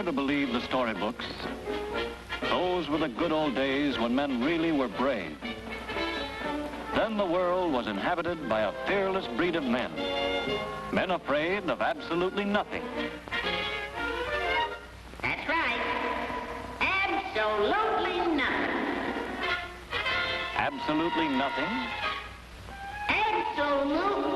care to believe the storybooks, those were the good old days when men really were brave. Then the world was inhabited by a fearless breed of men. Men afraid of absolutely nothing. That's right. Absolutely nothing. Absolutely nothing? Absolutely.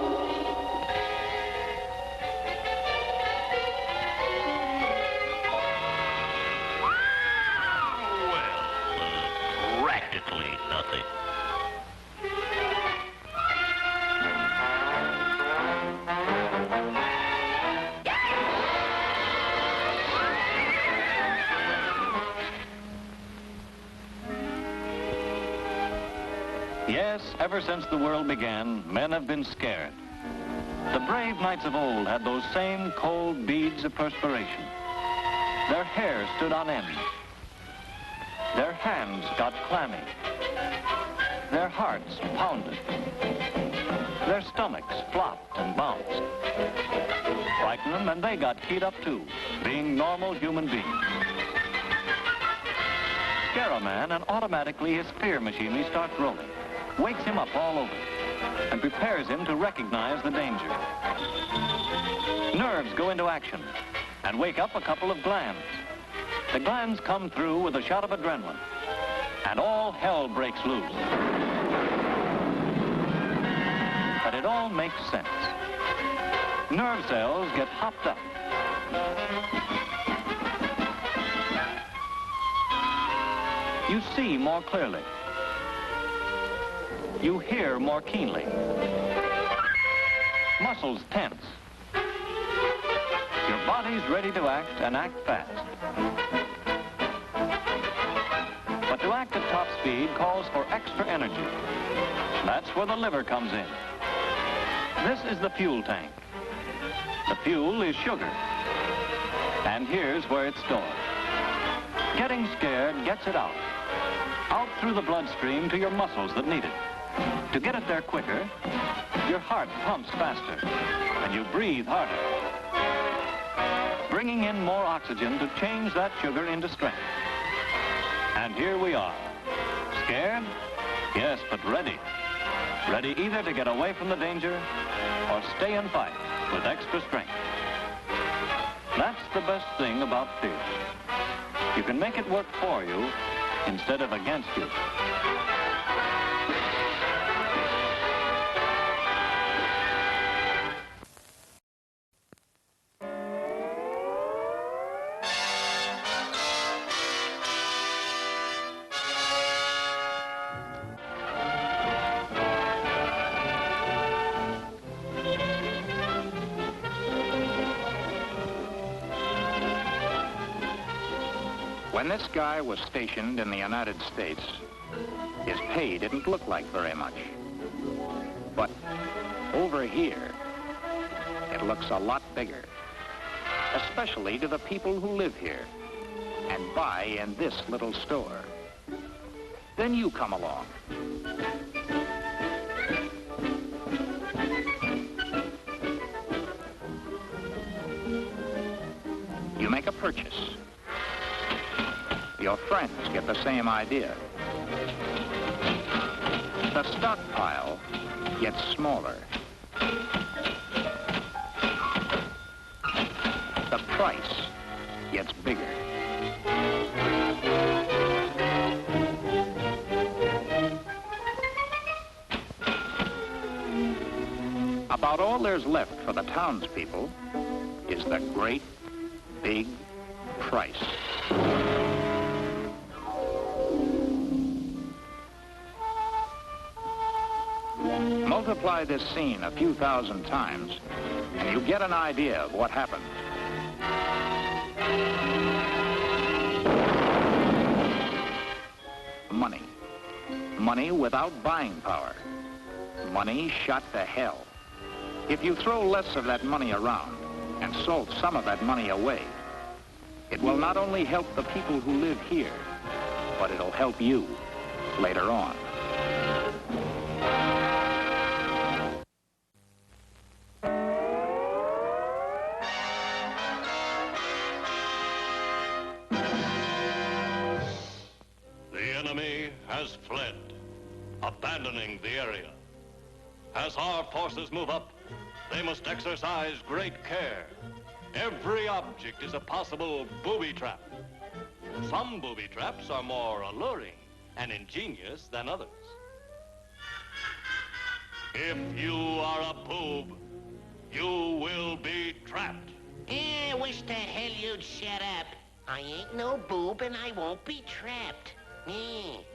Practically nothing. Yes, ever since the world began, men have been scared. The brave knights of old had those same cold beads of perspiration. Their hair stood on end. Their hands got clammy. Their hearts pounded. Their stomachs flopped and bounced. Frighten them and they got keyed up too, being normal human beings. Scare a man and automatically his fear machinery starts rolling, wakes him up all over, and prepares him to recognize the danger. Nerves go into action and wake up a couple of glands. The glands come through with a shot of adrenaline, and all hell breaks loose. But it all makes sense. Nerve cells get hopped up. You see more clearly. You hear more keenly. Muscles tense. Your body's ready to act and act fast. But to act at top speed calls for extra energy. That's where the liver comes in. This is the fuel tank. The fuel is sugar. And here's where it's stored. Getting scared gets it out. Out through the bloodstream to your muscles that need it. To get it there quicker, your heart pumps faster and you breathe harder, bringing in more oxygen to change that sugar into strength. And here we are. Scared? Yes, but ready. Ready either to get away from the danger or stay and fight with extra strength. That's the best thing about fear. You can make it work for you instead of against you. When this guy was stationed in the United States, his pay didn't look like very much. But over here, it looks a lot bigger, especially to the people who live here and buy in this little store. Then you come along. You make a purchase. Your friends get the same idea. The stockpile gets smaller. The price gets bigger. About all there's left for the townspeople is the great, big price. Multiply this scene a few thousand times, and you get an idea of what happened. Money. Money without buying power. Money shot to hell. If you throw less of that money around and salt some of that money away, it will not only help the people who live here, but it'll help you later on. abandoning the area. As our forces move up, they must exercise great care. Every object is a possible booby trap. Some booby traps are more alluring and ingenious than others. If you are a boob, you will be trapped. Wish to hell you'd shut up. I ain't no boob and I won't be trapped. Hey,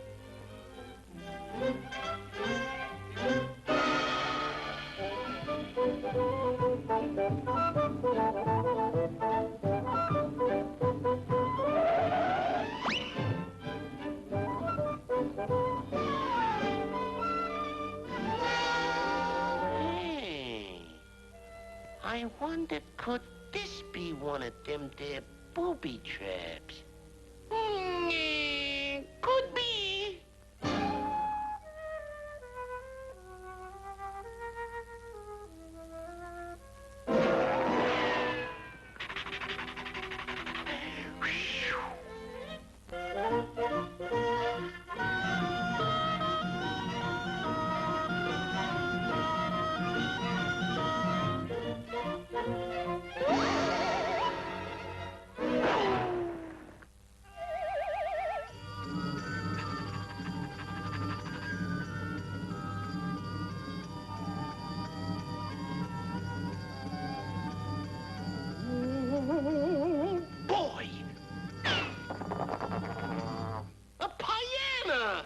I wonder, could this be one of them there booby traps? Could be. Boy! A piranha!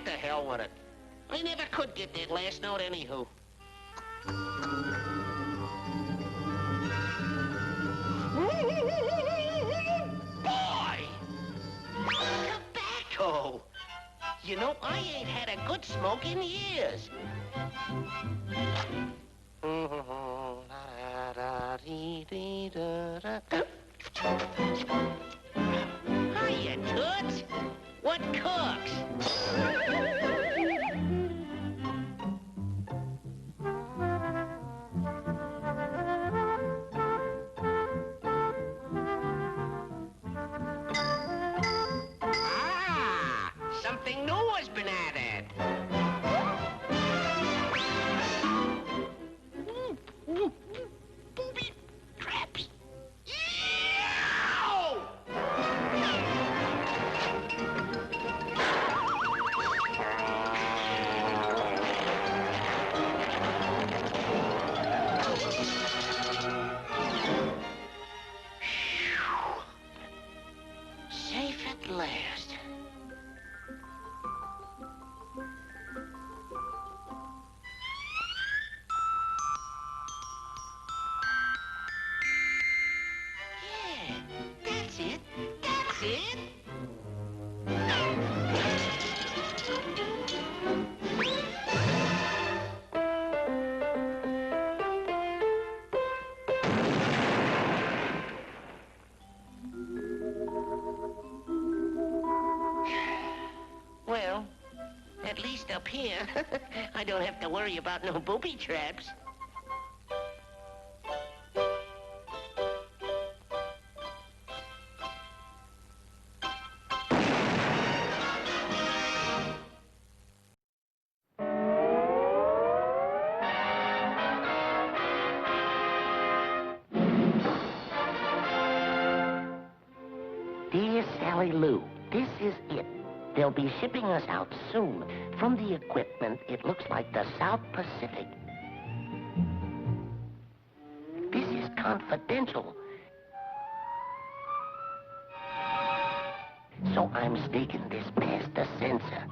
The hell with it. I never could get that last note anywho. Boy! Tobacco! You know, I ain't had a good smoke in years. Hiya, Toots. What cooks? Something new has been added. Booby traps. Yow! Safe at last. Yeah, that's it. That's it. Well, at least up here, I don't have to worry about no booby traps. Dear Sally Lou, this is it. They'll be shipping us out soon. From the equipment, it looks like the South Pacific. This is confidential. So I'm sneaking this past the censor.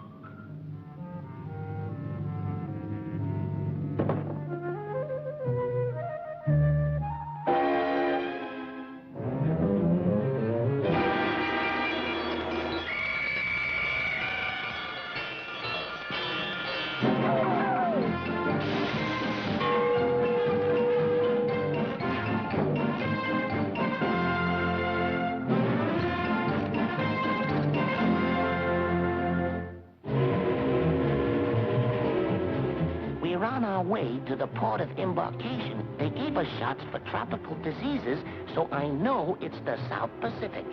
we're on our way to the port of embarkation. They gave us shots for tropical diseases, so I know it's the South Pacific.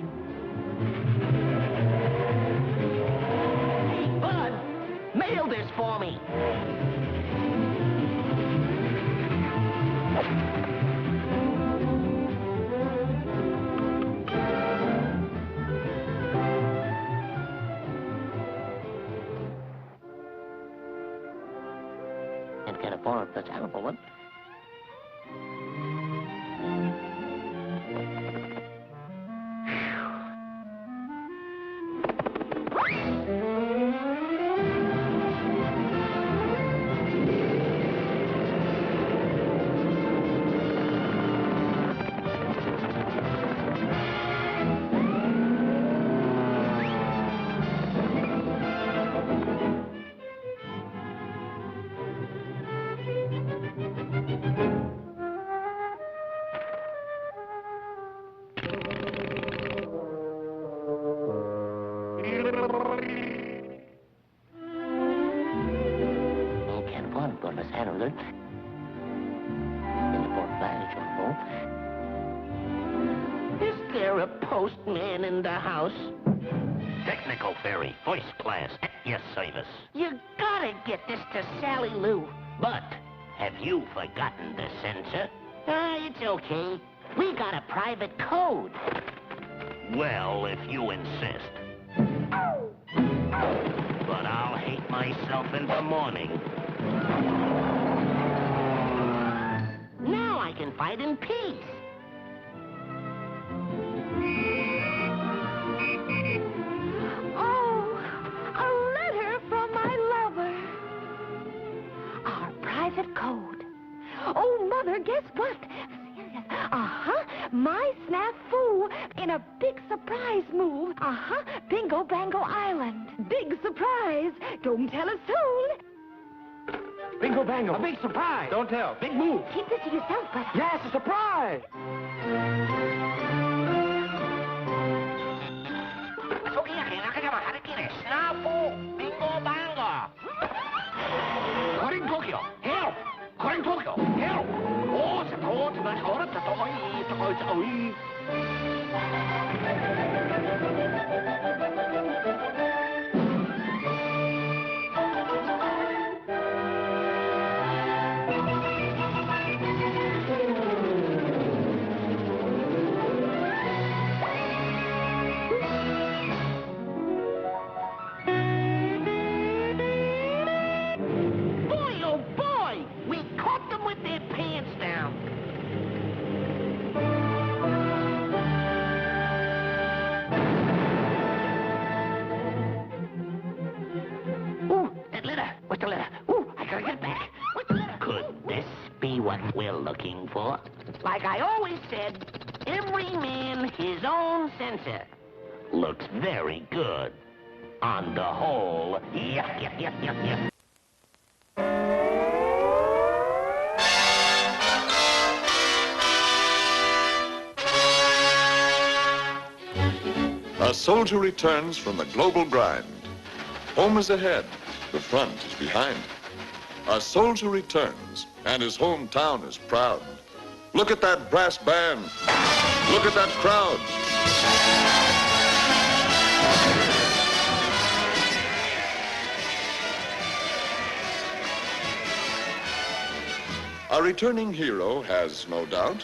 Hey, Bud, mail this for me. And can afford the terrible one. Is there a postman in the house? Technical ferry, first class, at your service. You gotta get this to Sally Lou. But have you forgotten the censor? It's okay. We got a private code. Well, if you insist. But I'll hate myself in the morning. Now I can fight in peace. Oh, a letter from my lover. Our private code. Oh, Mother, guess what? My Snafu in a big surprise move. Bingo Bango Island. Big surprise. Don't tell us soon. Bingo Bango. A big surprise. Don't tell. Big move. Keep this to yourself, but... Yes, a surprise. Snafu, Bingo Bango. Calling Tokyo. Help. Calling Tokyo. Help. Oh, what we're looking for. Like I always said, every man his own censor. Looks very good. On the whole, yep. A soldier returns from the global grind. Home is ahead, the front is behind. A soldier returns, and his hometown is proud. Look at that brass band. Look at that crowd. A returning hero has, no doubt,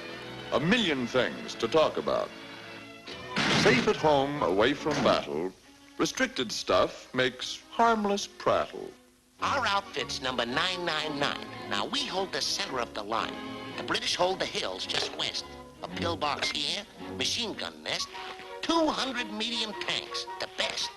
a million things to talk about. Safe at home, away from battle, restricted stuff makes harmless prattle. Our outfit's number 999. Now, we hold the center of the line. The British hold the hills just west. A pillbox here, machine gun nest, 200 medium tanks, the best.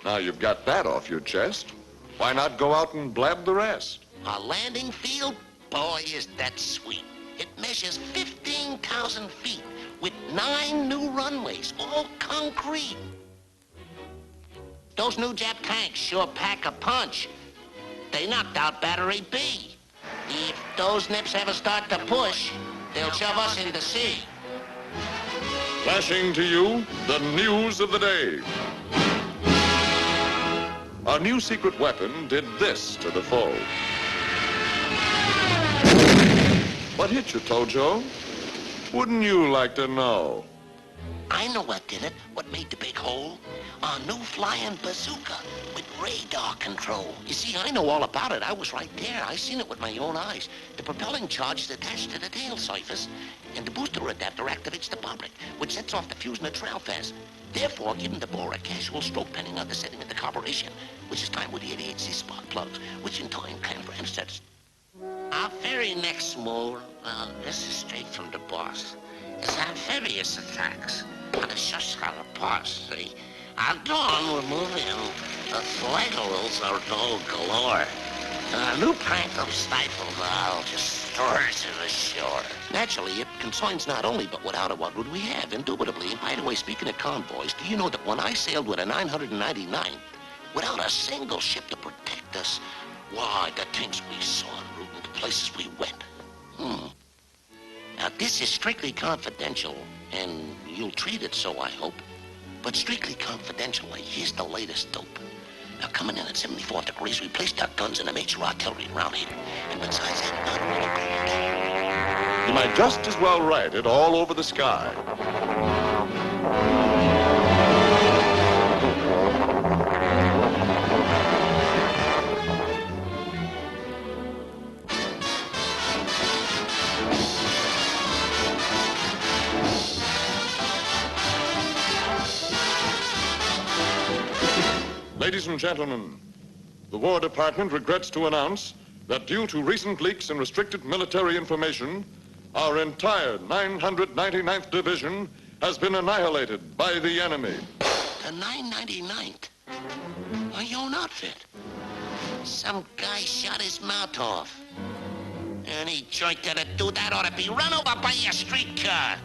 Now you've got that off your chest. Why not go out and blab the rest? Our landing field, boy, is that sweet. It measures 15,000 feet with 9 new runways, all concrete. Those new Jap tanks sure pack a punch. They knocked out Battery B. If those nips ever start to push, they'll shove us in the sea. Flashing to you, the news of the day. A new secret weapon did this to the foe. What hit you, Tojo? Wouldn't you like to know? I know what did it. What made the big hole? A new flying bazooka with radar control. You see, I know all about it. I was right there. I seen it with my own eyes. The propelling charge is attached to the tail surface, and the booster adapter activates the bomb rig, which sets off the fuse in the trail fast. Therefore, giving the bore a casual stroke pending on the setting of the carburation, which is timed with the 88C spark plugs, which in time can transits. Our very next move, well, this is straight from the boss, is amphibious attacks on the Shushkala pass, see? At dawn, we're moving. The flagellants are dull galore. A new prank of stifle valve just stirs to the shore. Naturally, it concerns not only, but without it, what would we have? Indubitably. And by the way, speaking of convoys, do you know that when I sailed with a 999, without a single ship to protect us, why, the things we saw en route and the places we went. Now, this is strictly confidential, and you'll treat it so, I hope. But strictly confidentially, here's the latest dope. Now, coming in at 74 degrees, we placed our guns in the major artillery around here. And besides that, You might just as well write it all over the sky. Ladies and gentlemen, the War Department regrets to announce that due to recent leaks and restricted military information, our entire 999th Division has been annihilated by the enemy. the 999th? Are you an outfit? Some guy shot his mouth off. Any joint that'd do that ought to be run over by a streetcar.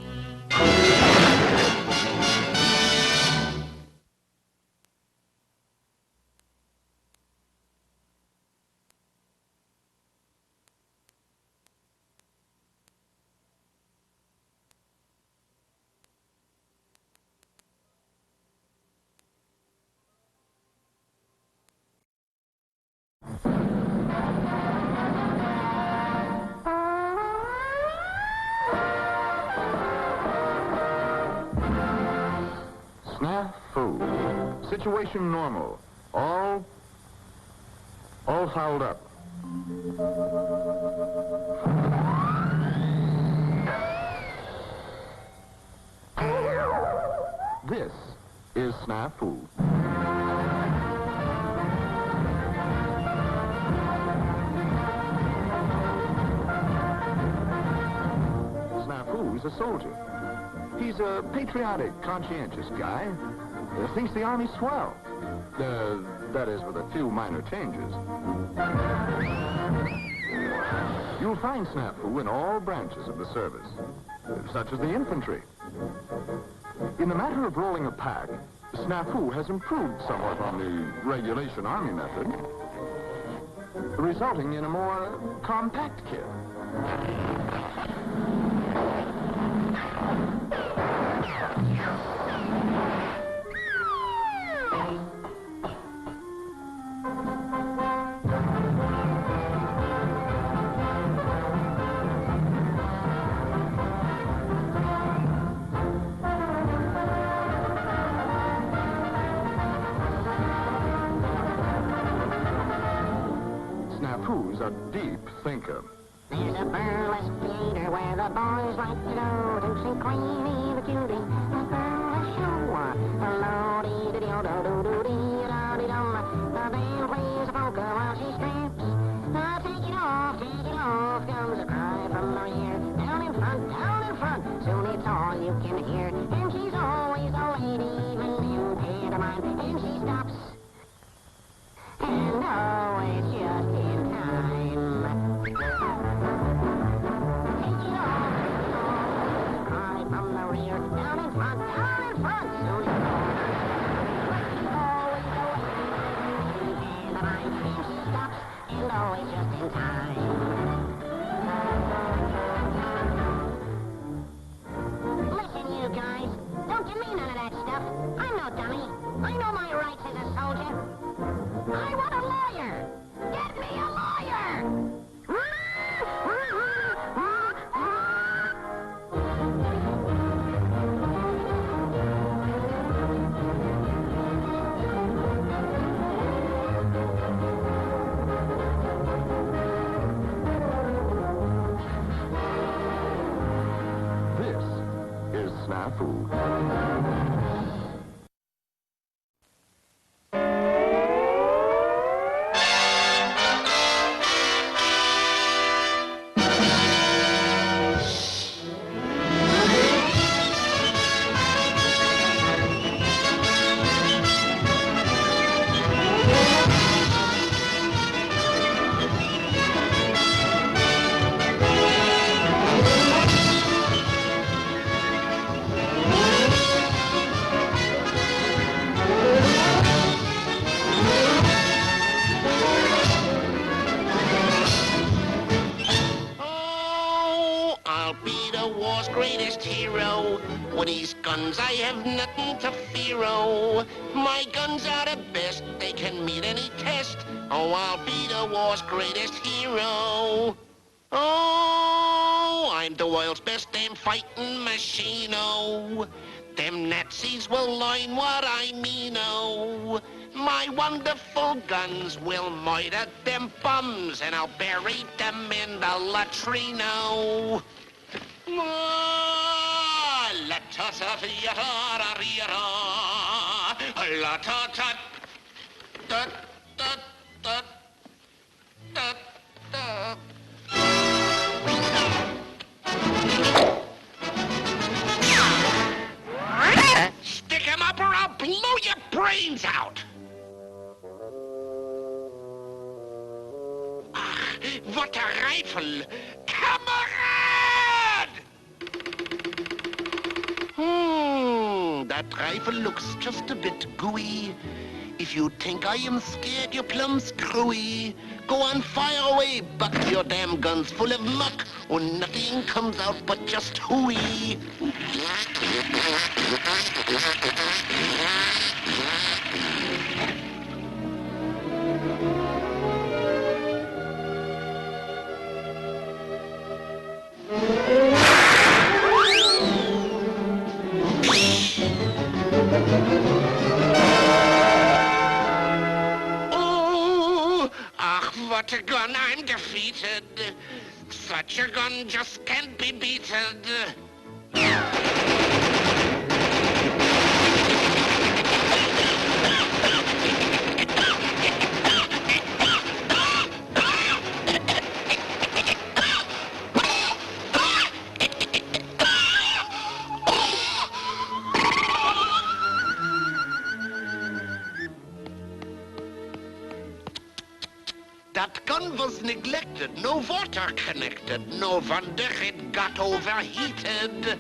Snafu. Situation normal. All fouled up. This is Snafu. Snafu is a soldier. He's a patriotic, conscientious guy. Thinks the Army's swell. That is, with a few minor changes. You'll find Snafu in all branches of the service, such as the infantry. In the matter of rolling a pack, Snafu has improved somewhat on the regulation Army method, resulting in a more compact kit. Snafu's a deep thinker. There's a burlesque theater where the boys like to go to see Queenie the cutie. A burlesque show. Lo-dee-dee-dee-do-do-do-dee-da-dee-dum. The band plays a polka while she screams. Take it off, comes a cry from the rear. Down in front, soon it's all you can hear. And she's always a lady, even in pantomime. And she stops. And always just in time. Take it off, cry from the rear. Down in front, soon it's always a lady in pantomime. And she stops, and always just in time. Snafu. Oh, I'll be the war's greatest hero. With these guns, I have nothing to fear. Oh, my guns are the best. They can meet any test. Oh, I'll be the war's greatest hero. Oh, I'm the world's best damn fighting machine. Oh, them Nazis will learn what I mean. Oh, my wonderful guns will murder them bums, and I'll bury them in the latrine. Oh, stick 'em up or I'll blow your brains out! Ach, what a rifle! Kamerad! That rifle looks just a bit gooey. If you think I am scared, you're plumb screwy. Go on, fire away, buck. Your damn gun's full of muck, or nothing comes out but just hooey. What a gun, I'm defeated. Such a gun just can't be beaten. That gun was neglected, no water connected, no wonder it got overheated.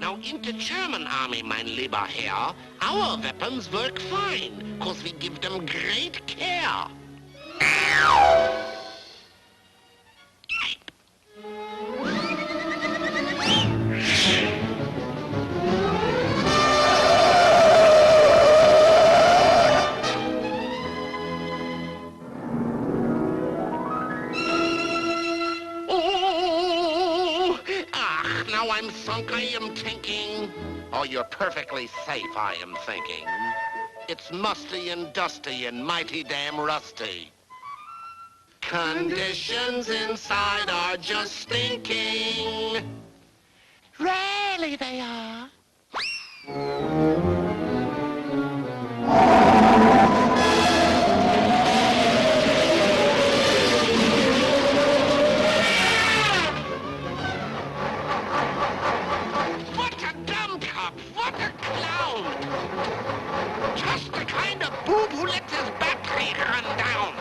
Now into German army, mein lieber Herr, our weapons work fine, 'cause we give them great care. Now I'm sunk, I am thinking. Oh, you're perfectly safe, I am thinking. It's musty and dusty and mighty damn rusty. Conditions inside are just stinking. Really they are. Just the kind of boob who lets his battery run down.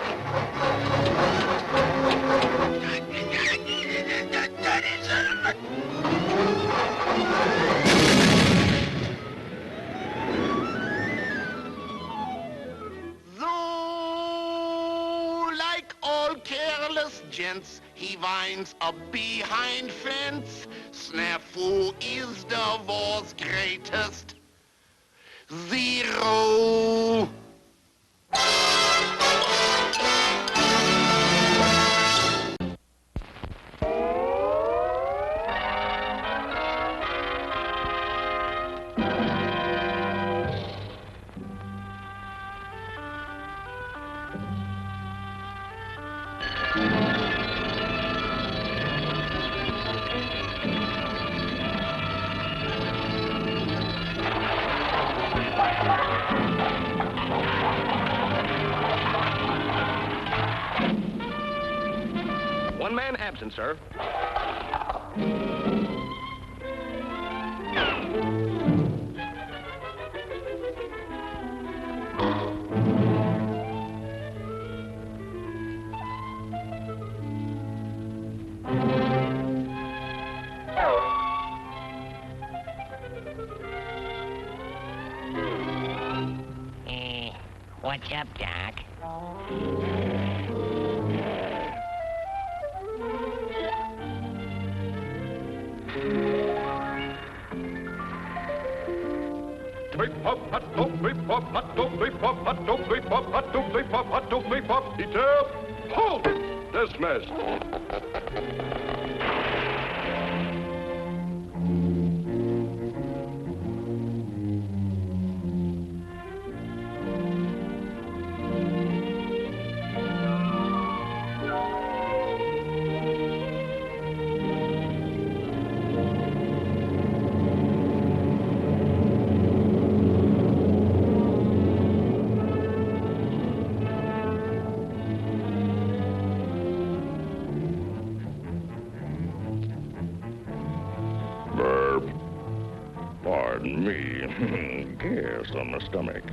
Though, like all careless gents, he winds up behind fence. Snafu is the war's greatest zero. absent, sir. What's up, Doc? Detail, halt! Dismissed. Pardon me. Gas on the stomach.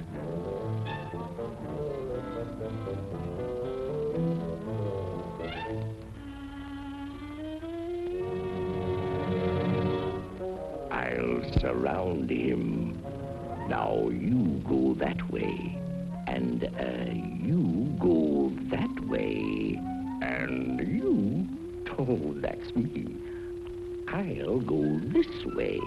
I'll surround him. Now you go that way. And, you go that way. And you... Oh, that's me. I'll go this way.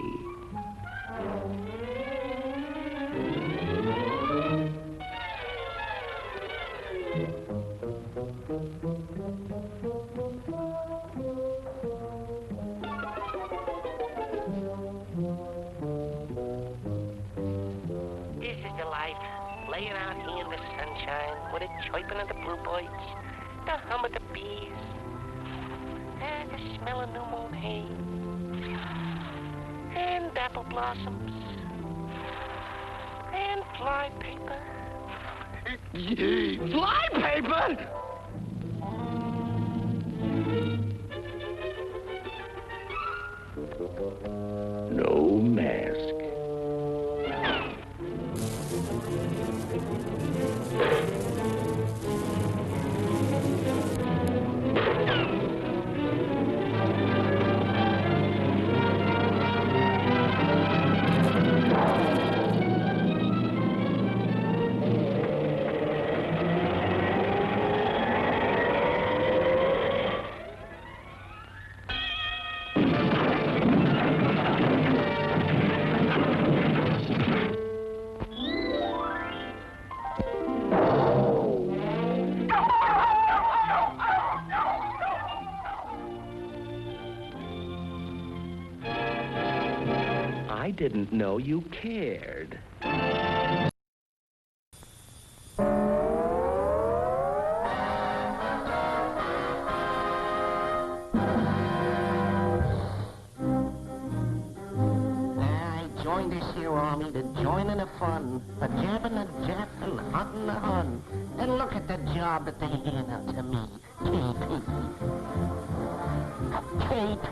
This is the life. Laying out here in the sunshine with the chirping of the bluebirds, the hum of the bees, and the smell of new moon hay, and apple blossoms, and fly paper. Fly paper? No mask. I didn't know you cared. I joined this here army to join in the fun, a jabbing the Jap and hunting the Hun. And look at the job that they hand out to me. KP. KP.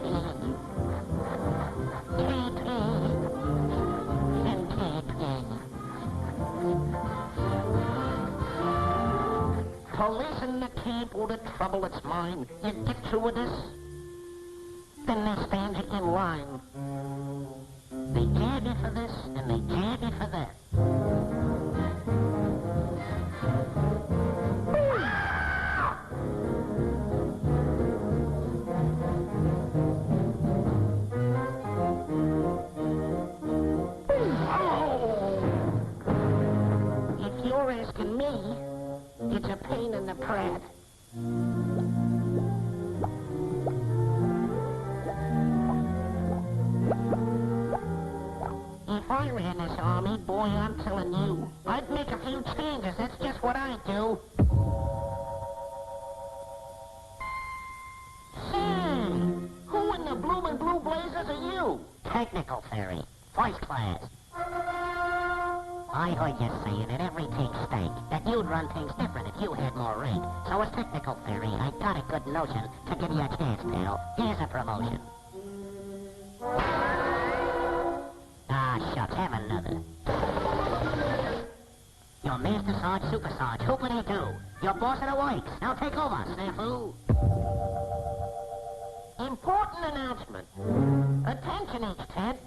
KP. And KP. Police in the camp, all the trouble that's mine. You get through with this, then they stand you in line. They jab you for this, and they jab you for that. If you're asking me, it's a pain in the prat. If I ran this army, boy, I'm telling you, I'd make a few changes. That's just what I'd do. Say, who in the bloomin' blue blazers are you? Technical theory. First class. I heard you saying at every take steak that you'd run things different if you had more rank. So as technical theory, I got a good notion to give you a chance, pal. Here's a promotion. Ah, shucks, have another. Your Master Sarge, Super Sarge, who can he do? Your boss of the works. Now take over, Snafu. Important announcement. Attention, H-Tent.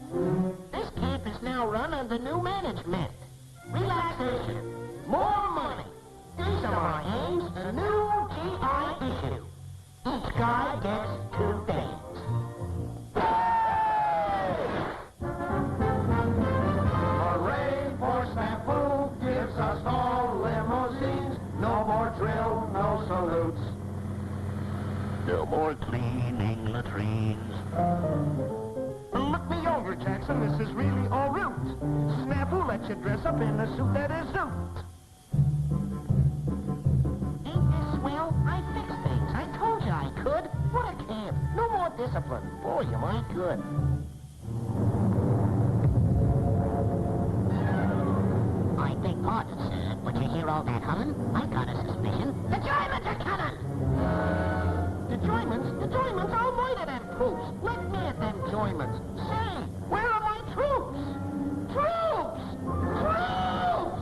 This camp is now run under new management. Relaxation. More money. These are my aims. A new GI issue. Each guy gets 2 days. Hooray for Snafu, gives us all limousines. No more drill, no salutes. No more cleaning latrines. Look me over, Jackson. This is really all root. Snafu lets you dress up in a suit that is zoot. Ain't this swell? I fix things. I told you I could. What a camp. No more discipline. Boy, am I good. I beg pardon, sir, but you hear all that humming? I got a suspicion. The Germans are coming! The Germans? The Germans? I'll murder them troops. Let me at them Germans. Say, where are my troops? Troops! Troops!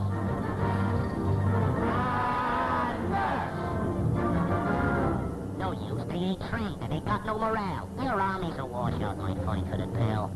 No use. They ain't trained and they got no morale. Your army's a washout, my fine-footed pal.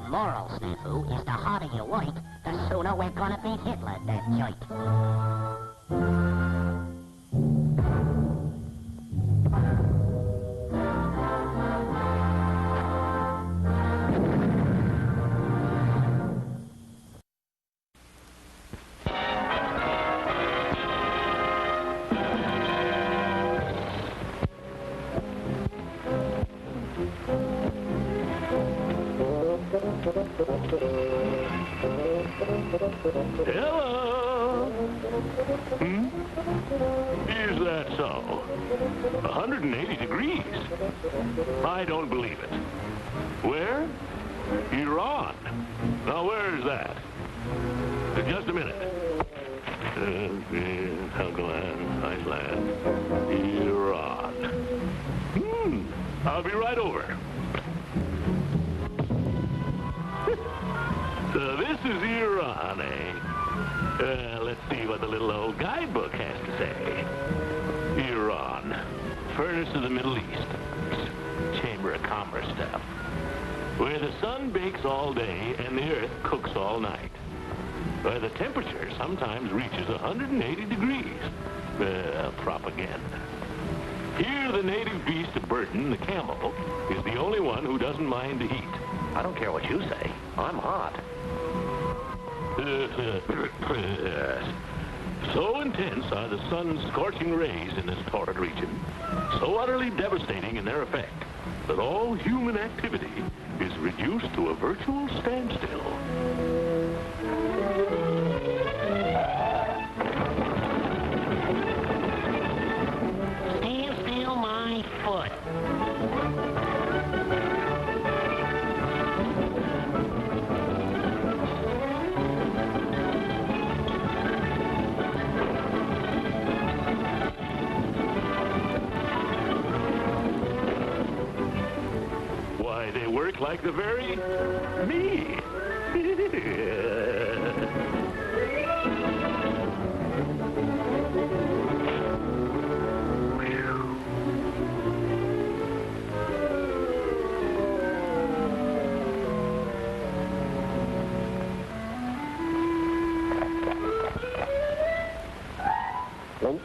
Moral, Snafu, is the harder you work, the sooner we're gonna beat Hitler, that joke. Hello. Is that so? 180 degrees? I don't believe it. Where? Iran. Now, where is that? Just a minute. Helgoland, Iceland, Iran. I'll be right over. So this is Iran, eh? Let's see what the little old guidebook has to say. Iran, furnace of the Middle East, Chamber of Commerce stuff, where the sun bakes all day and the earth cooks all night, where the temperature sometimes reaches 180 degrees. Propaganda. Here, the native beast of burden, the camel, is the only one who doesn't mind the heat. I don't care what you say. I'm hot. So intense are the sun's scorching rays in this torrid region, so utterly devastating in their effect, that all human activity is reduced to a virtual standstill. Stand still, my foot. Why, they work like the very me. Nope.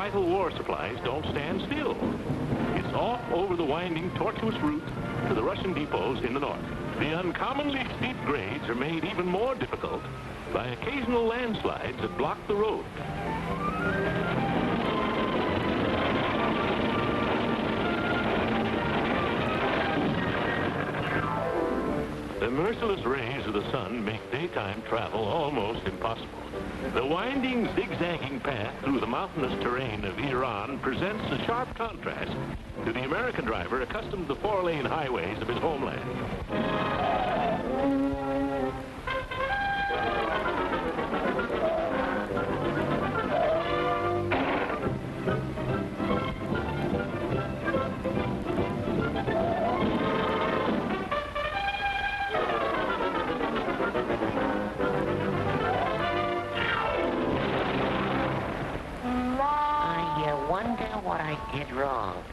vital war supplies don't stand still. It's off over the winding, tortuous route to the Russian depots in the north. The uncommonly steep grades are made even more difficult by occasional landslides that block the road. The merciless rays of the sun make daytime travel almost impossible. The winding, zigzagging path through the mountainous terrain of Iran presents a sharp contrast to the American driver accustomed to the four-lane highways of his homeland. What I did wrong.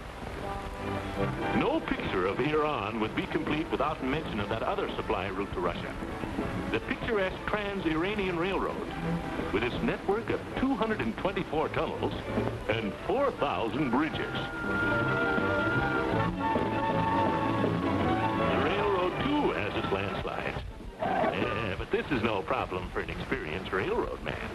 No picture of Iran would be complete without mention of that other supply route to Russia. The picturesque Trans-Iranian Railroad, with its network of 224 tunnels and 4,000 bridges. The railroad, too, has its landslides. Yeah, but this is no problem for an experienced railroad man.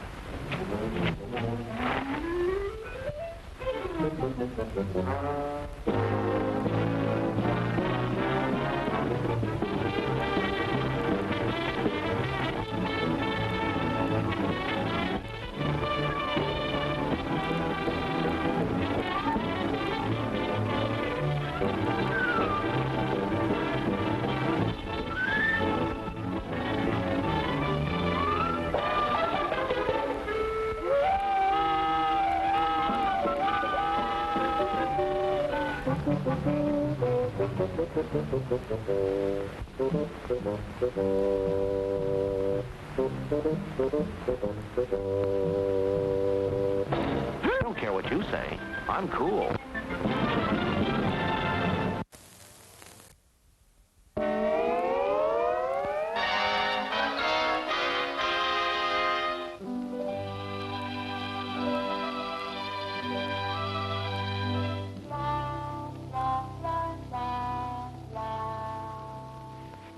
I don't care what you say. I'm cool.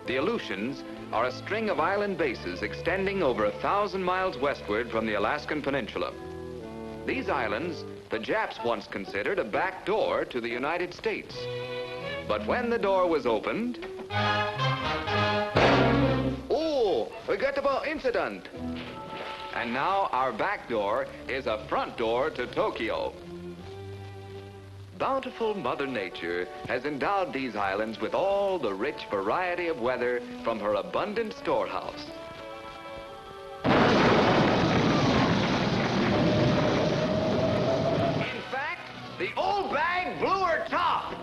The Aleutians are a string of island bases extending over 1,000 miles westward from the Alaskan Peninsula. These islands, the Japs once considered a back door to the United States. But when the door was opened... Oh, we got about incident. And now our back door is a front door to Tokyo. Bountiful Mother Nature has endowed these islands with all the rich variety of weather from her abundant storehouse. In fact, the old bag blew her top.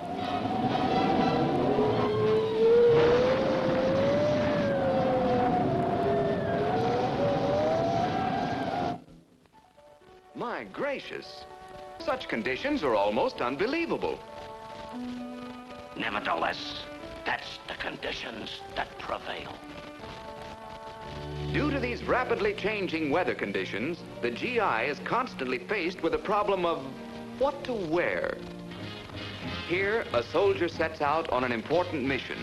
My gracious. Such conditions are almost unbelievable. Nevertheless, that's the conditions that prevail. Due to these rapidly changing weather conditions, the GI is constantly faced with the problem of what to wear. Here, a soldier sets out on an important mission.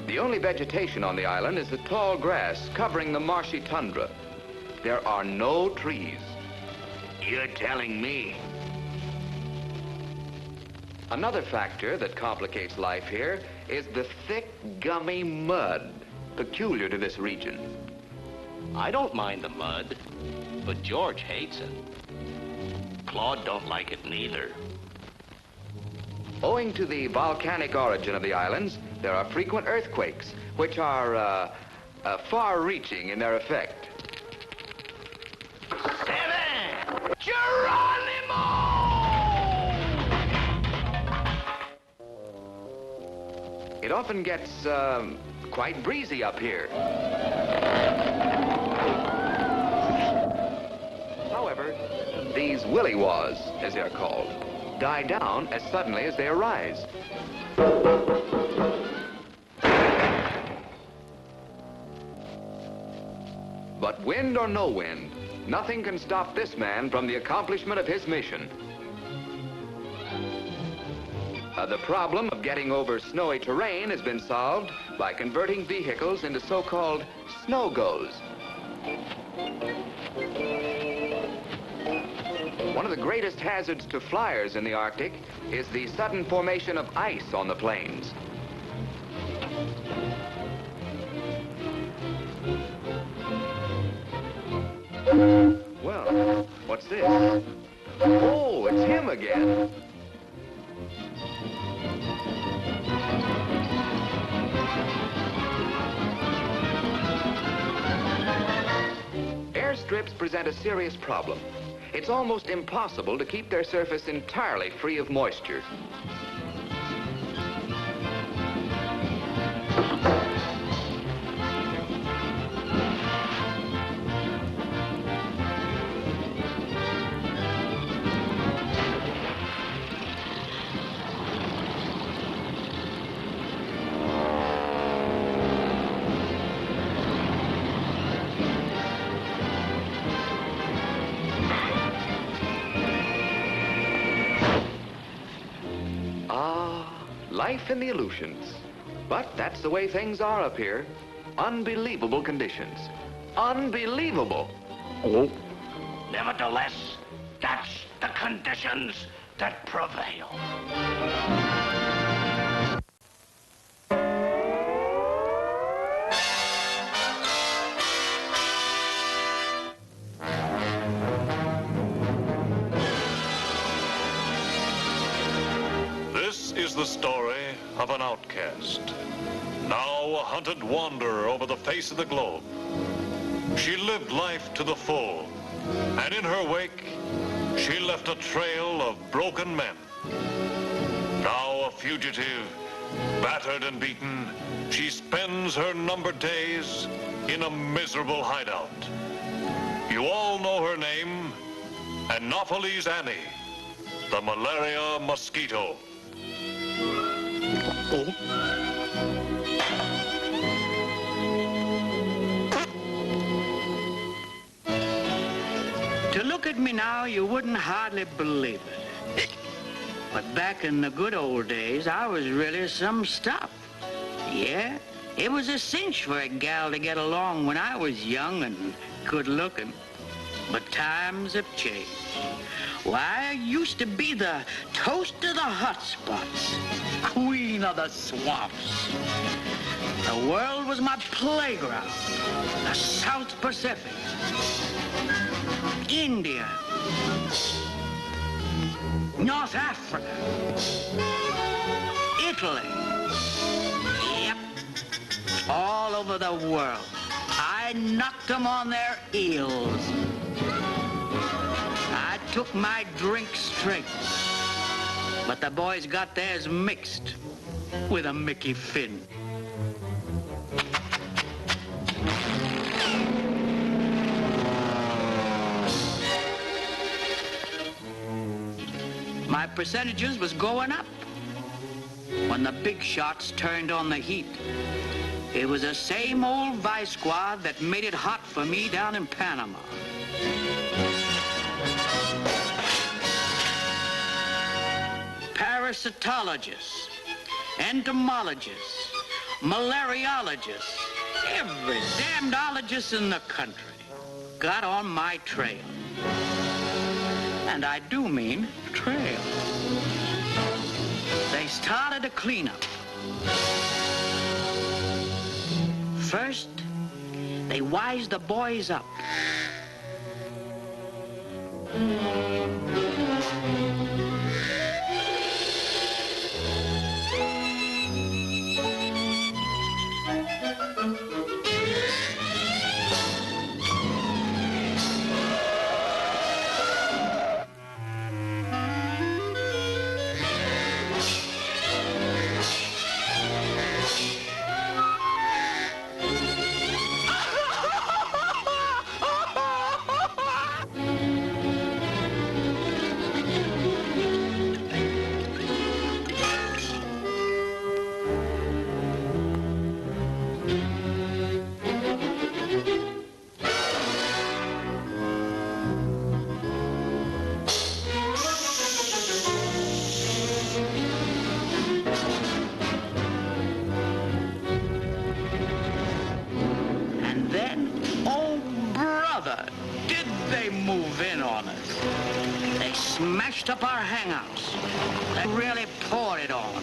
The only vegetation on the island is the tall grass covering the marshy tundra. There are no trees. You're telling me? Another factor that complicates life here is the thick, gummy mud peculiar to this region. I don't mind the mud, but George hates it. Claude don't like it neither. Owing to the volcanic origin of the islands, there are frequent earthquakes, which are far-reaching in their effect. Seven! Geronimo! It often gets quite breezy up here. However, These willy-was, as they're called, die down as suddenly as they arise. But wind or no wind, nothing can stop this man from the accomplishment of his mission. The problem of getting over snowy terrain has been solved by converting vehicles into so-called snow-goes. One of the greatest hazards to flyers in the Arctic is the sudden formation of ice on the plains. Well, what's this? Oh, it's him again. Airstrips present a serious problem. It's almost impossible to keep their surface entirely free of moisture. Life in the Aleutians. But that's the way things are up here. Unbelievable conditions. Unbelievable. Oh. Nevertheless, that's the conditions that prevail. This is the story of an outcast, now a hunted wanderer over the face of the globe. She lived life to the full, and in her wake, she left a trail of broken men. Now a fugitive, battered and beaten, she spends her numbered days in a miserable hideout. You all know her name, Anopheles Annie, the malaria mosquito. To look at me now, you wouldn't hardly believe it. But back in the good old days, I was really some stuff. Yeah, it was a cinch for a gal to get along when I was young and good-looking. But times have changed. Why, I used to be the toast of the hot spots, queen of the swamps. The world was my playground. The South Pacific, India, North Africa, Italy. Yep, all over the world. I knocked them on their heels. I took my drink straight, but the boys got theirs mixed with a Mickey Finn. My percentages was going up when the big shots turned on the heat. It was the same old vice squad that made it hot for me down in Panama. Parasitologists, entomologists, malariologists, every damnedologist in the country got on my trail. And I do mean trail. They started a cleanup. First, they wised the boys up. smashed up our hangouts and really poured it on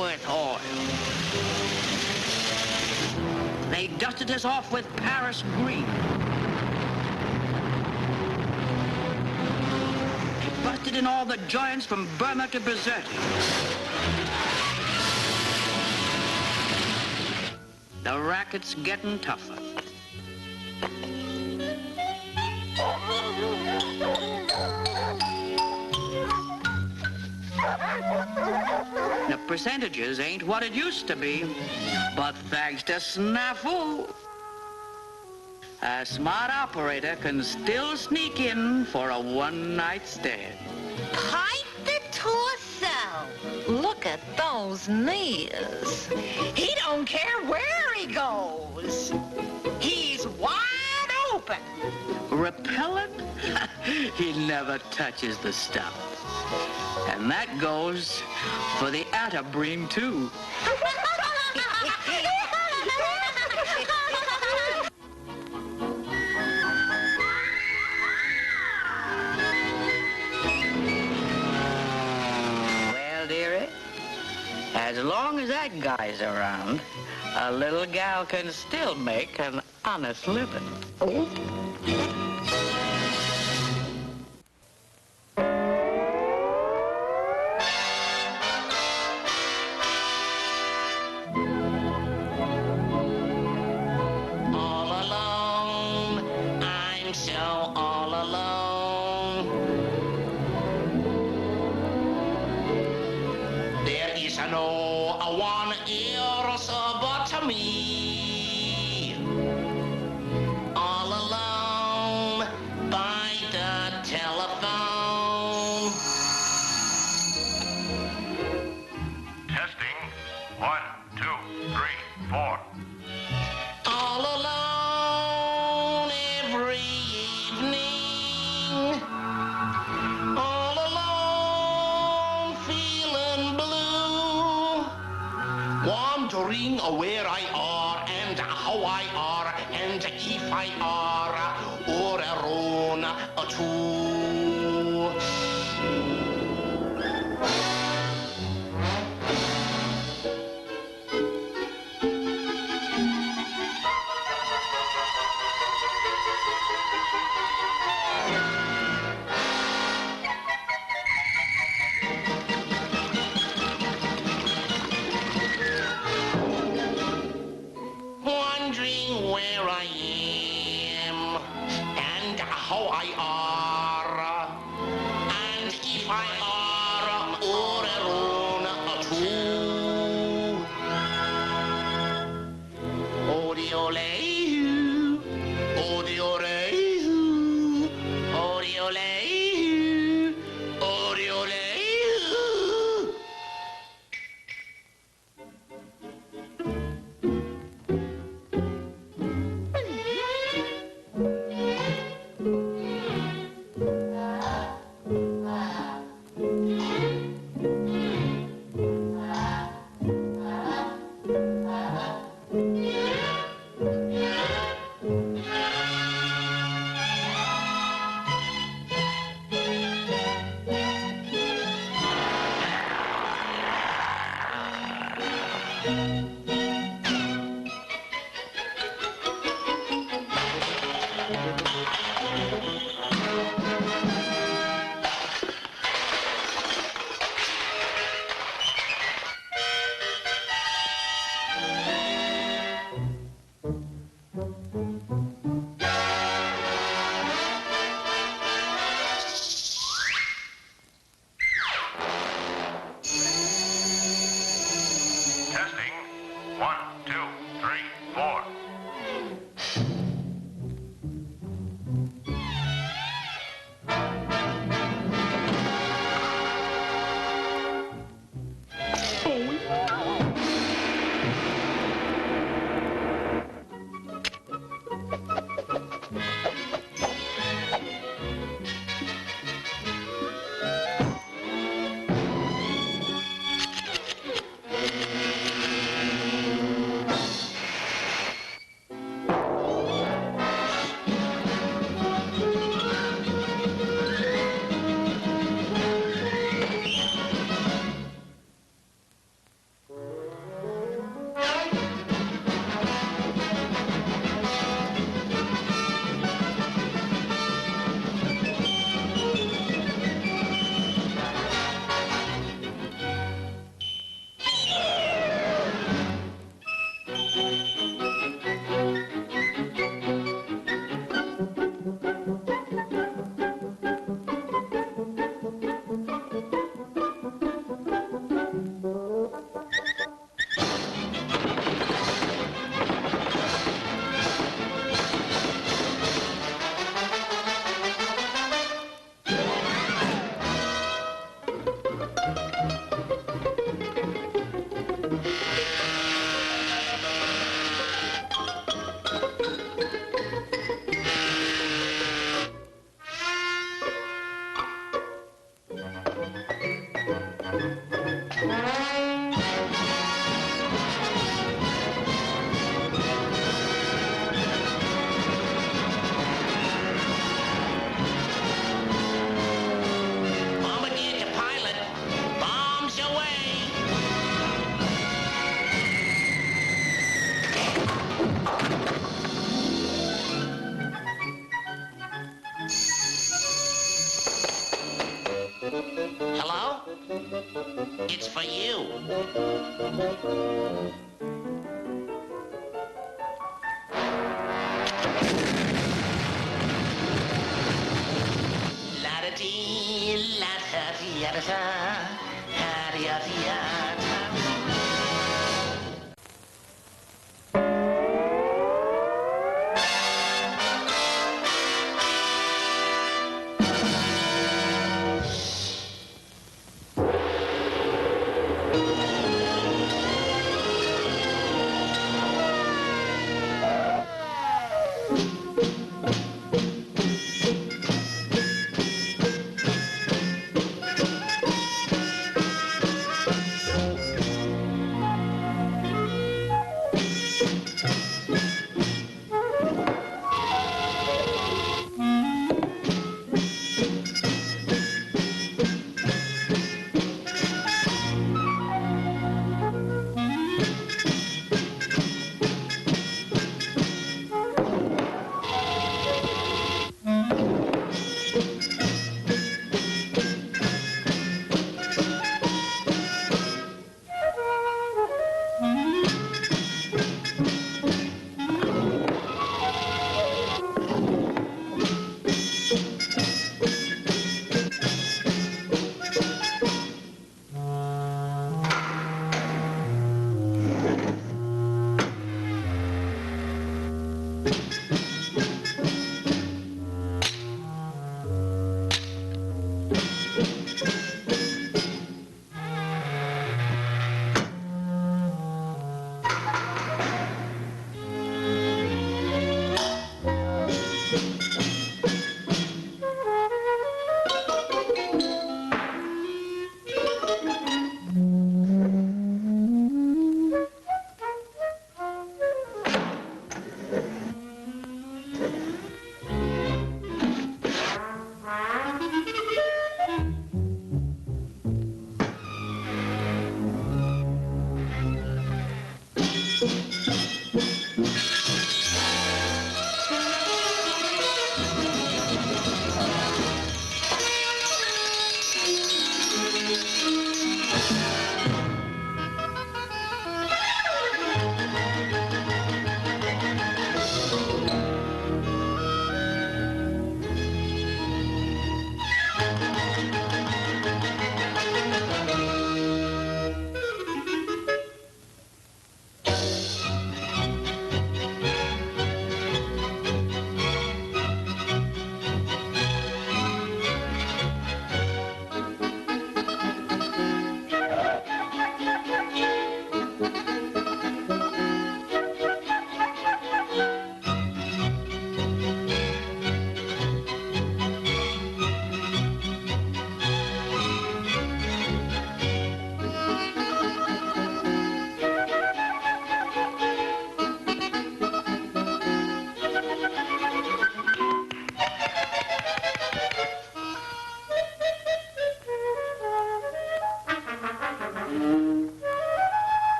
with oil. They dusted us off with Paris green. They busted in all the joints from Burma to Bizerti. The racket's getting tougher. The percentages ain't what it used to be, but thanks to Snafu, a smart operator can still sneak in for a one-night stand. Pipe the torso. Look at those knees. He don't care where he goes. He's wide open. Repellent? He never touches the stuff. And that goes for the Atabrine, too. Well, dearie, as long as that guy's around, a little gal can still make an honest living. All alone by the telephone. Testing. 1, 2, 3, 4. All alone every evening. All alone feeling blue. Wondering where I are and how I are and if I are or alone too. Wondering where I am and how I are and if I are or alone too. Odiole, odiole, odiole, odiole. Testing. 1, 2, 3, 4. La-da-dee, la-da-dee-da-da, ha-dee-da-dee-da-da.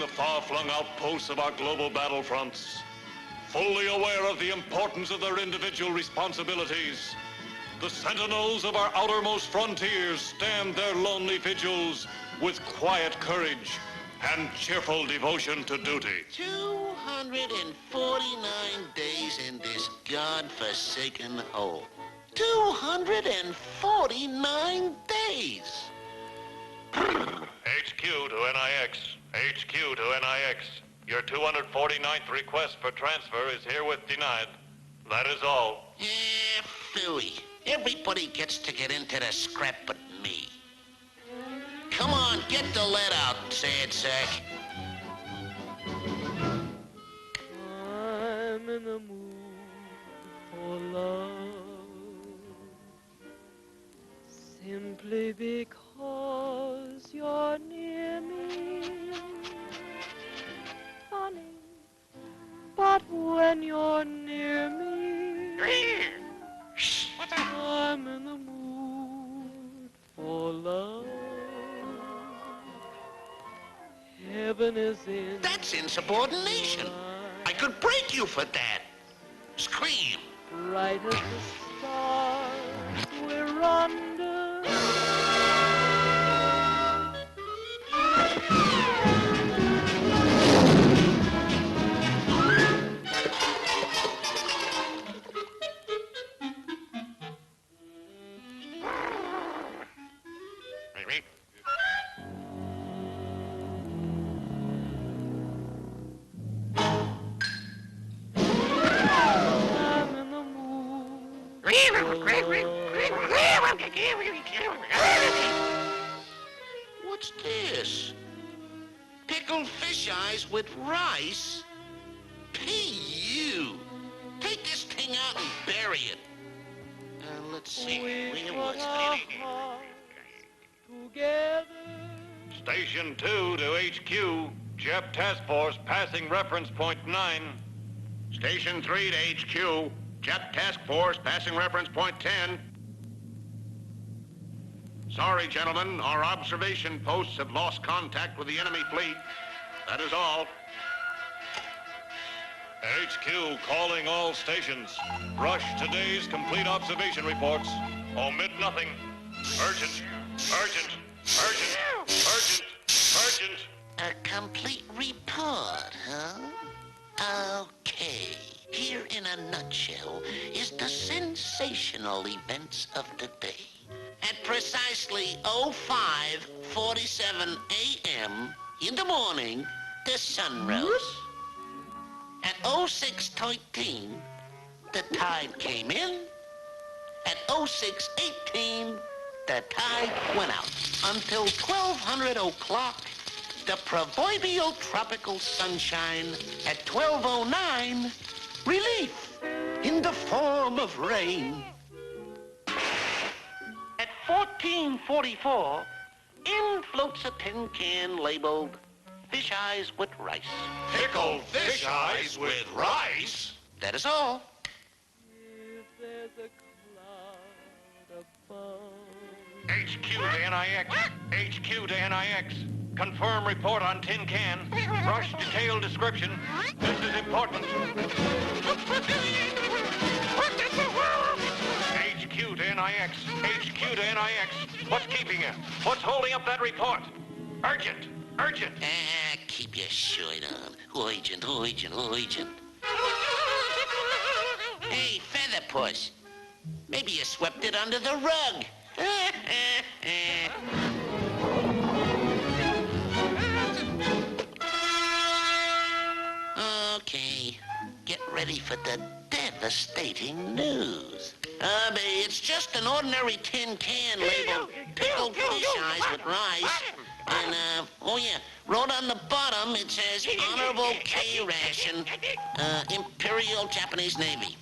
the far-flung outposts of our global battlefronts, fully aware of the importance of their individual responsibilities, the sentinels of our outermost frontiers stand their lonely vigils with quiet courage and cheerful devotion to duty. 249 days in this godforsaken hole. 249 days. HQ to NIX. HQ to NIX. Your 249th request for transfer is herewith denied. That is all. Phooey. Everybody gets to get into the scrap but me. Come on, get the lead out, sad sack. I'm in the mood for love, simply because you're near me. Funny, but when you're near me, I'm in the mood for love. Heaven is in. That's insubordination. I could break you for that. Scream. Bright as the stars we're under. What's this? Pickled fish eyes with rice? P.U. Take this thing out and bury it. Let's see. Where was it? Together. Station 2 to HQ. Jap Task Force passing reference point 9. Station 3 to HQ. Jap Task Force passing reference point 10. Sorry, gentlemen. Our observation posts have lost contact with the enemy fleet. That is all. HQ calling all stations. Rush today's complete observation reports. Omit nothing. Urgent, urgent, urgent, urgent, urgent. A complete report, huh? Okay. Here in a nutshell is the sensational events of the day. At precisely 05:47 a.m. in the morning, the sun rose. At 06:13, the tide came in. At 06:18, the tide went out. Until 1200 o'clock, the proverbial tropical sunshine. At 12:09, relief in the form of rain. At 14:44, in floats a tin can labeled fish eyes with rice. Pickled fish eyes with rice? That is all. If there's a cloud above. HQ to NIX. HQ to NIX. Confirm report on tin can. Rush detailed description. This is important. HQ to NIX. HQ to NIX. What's keeping you? What's holding up that report? Urgent. Urgent. Keep your shirt on. Urgent, urgent, urgent. Hey, Featherpuss. Maybe you swept it under the rug. Okay, get ready for the devastating news. It's just an ordinary tin can labeled pickled fish eyes with rice. And, oh yeah, wrote on the bottom, it says Honorable K Ration, Imperial Japanese Navy.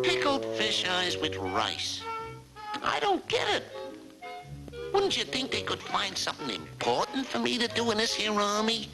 Pickled fish eyes with rice. I don't get it. Wouldn't you think they could find something important for me to do in this here army?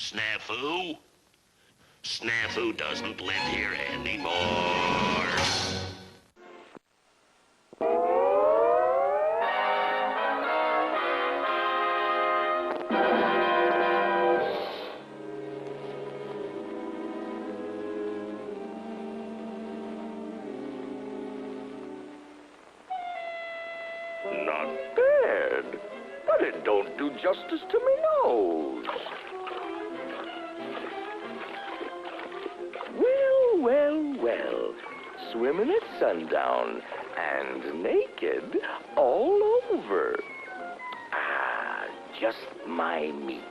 Snafu? Snafu doesn't live here anymore. Not bad, but it don't do justice to me nose. Well, well, well. Swimming at sundown and naked all over. Ah, just my meat.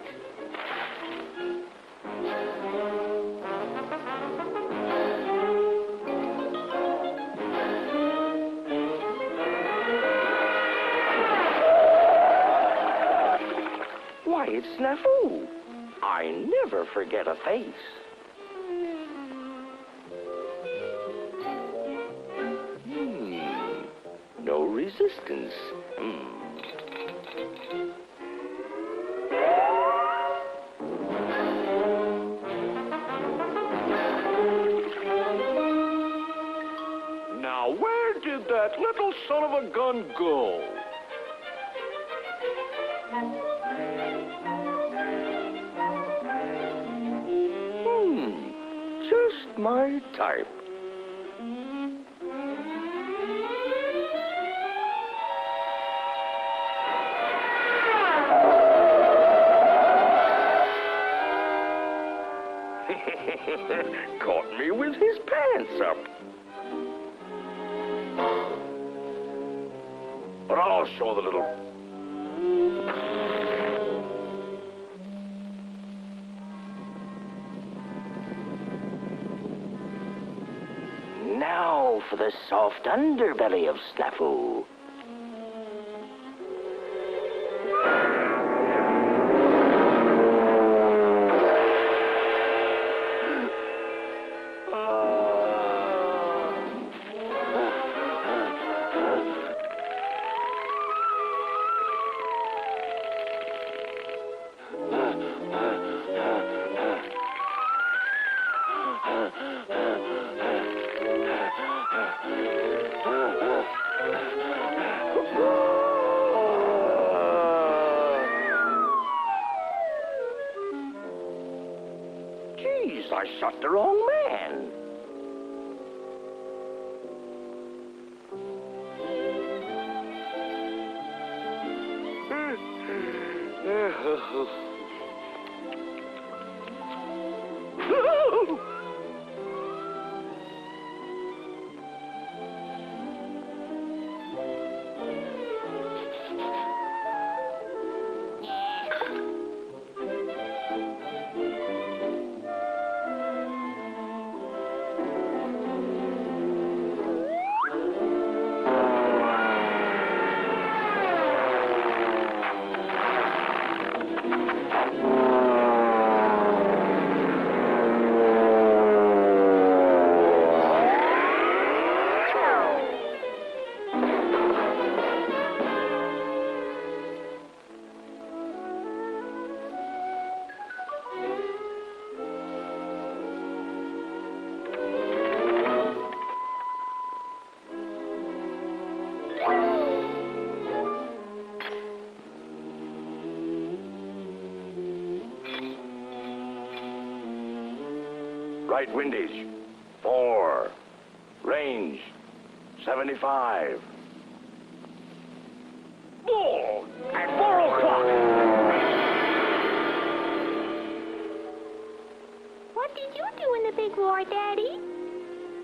Why, it's Snafu. I never forget a face. No resistance. Now, where did that little son of a gun go? Just my type. Caught me with his pants up. But I'll show the little... Now for the soft underbelly of Snafu. Geez, I shot the wrong man. Right windage, 4. Range, 75. Bull at 4 o'clock. What did you do in the big war, Daddy?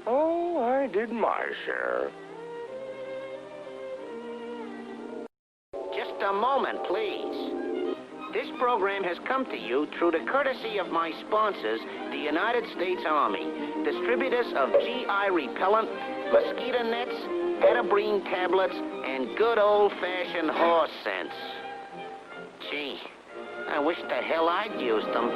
Oh, I did my share. Just a moment, please. This program has come to you through the courtesy of my sponsors, the United States Army, distributors of GI repellent, mosquito nets, Atabrine tablets, and good old-fashioned horse sense. Gee, I wish the hell I'd used them.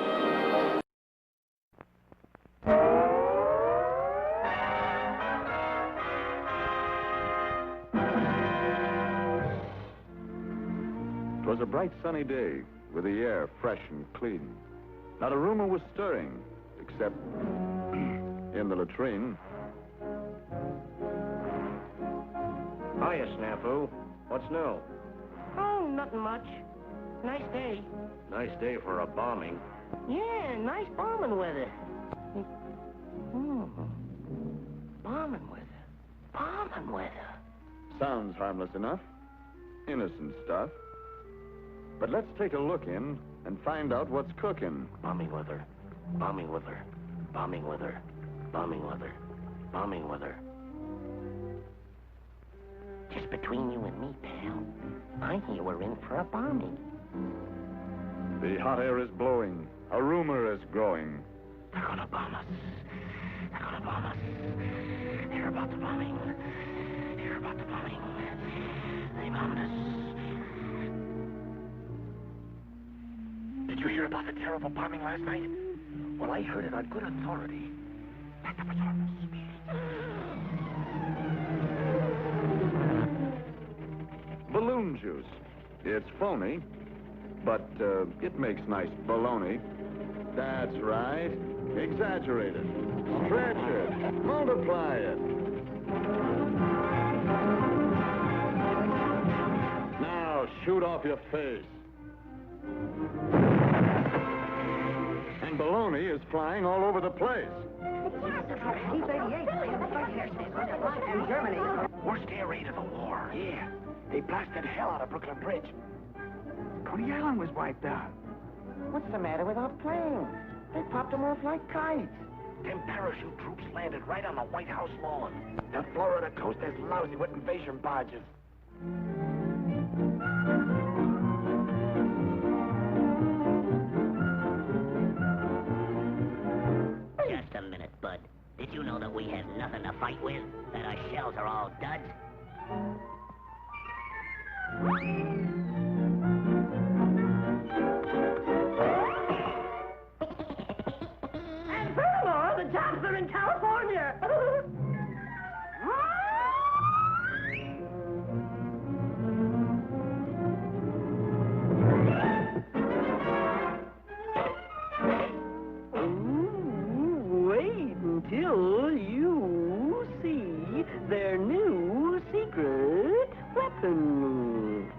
It was a bright sunny day, with the air fresh and clean. Not a rumor was stirring, except in the latrine. Hiya, Snafu. What's new? Oh, nothing much. Nice day. Nice day for a bombing. Yeah, nice bombing weather. Bombing weather. Bombing weather. Sounds harmless enough. innocent stuff. But let's take a look in and find out what's cooking. Bombing weather, bombing weather, bombing weather, bombing weather, bombing weather. Just between you and me, pal, I hear we're in for a bombing. The hot air is blowing. A rumor is growing. They're gonna bomb us. They're gonna bomb us. Hear about the bombing. Hear about the bombing. They bombed us. Did you hear about the terrible bombing last night? Well, I heard it on good authority. Back up authority. Balloon juice. It's phony, but it makes nice baloney. That's right. Exaggerate it. Stretch it. Multiply it. Now shoot off your face. And baloney is flying all over the place. Germany. Worst air raid of the war. Yeah. They blasted hell out of Brooklyn Bridge. Coney Island was wiped out. What's the matter with our planes? They popped them off like kites. Them parachute troops landed right on the White House lawn. The Florida coast is lousy with invasion barges. Just a minute, Bud. Did you know that we had nothing to fight with? That our shells are all duds? And furthermore, the jobs are in California. Wait until you see their new secret weapon.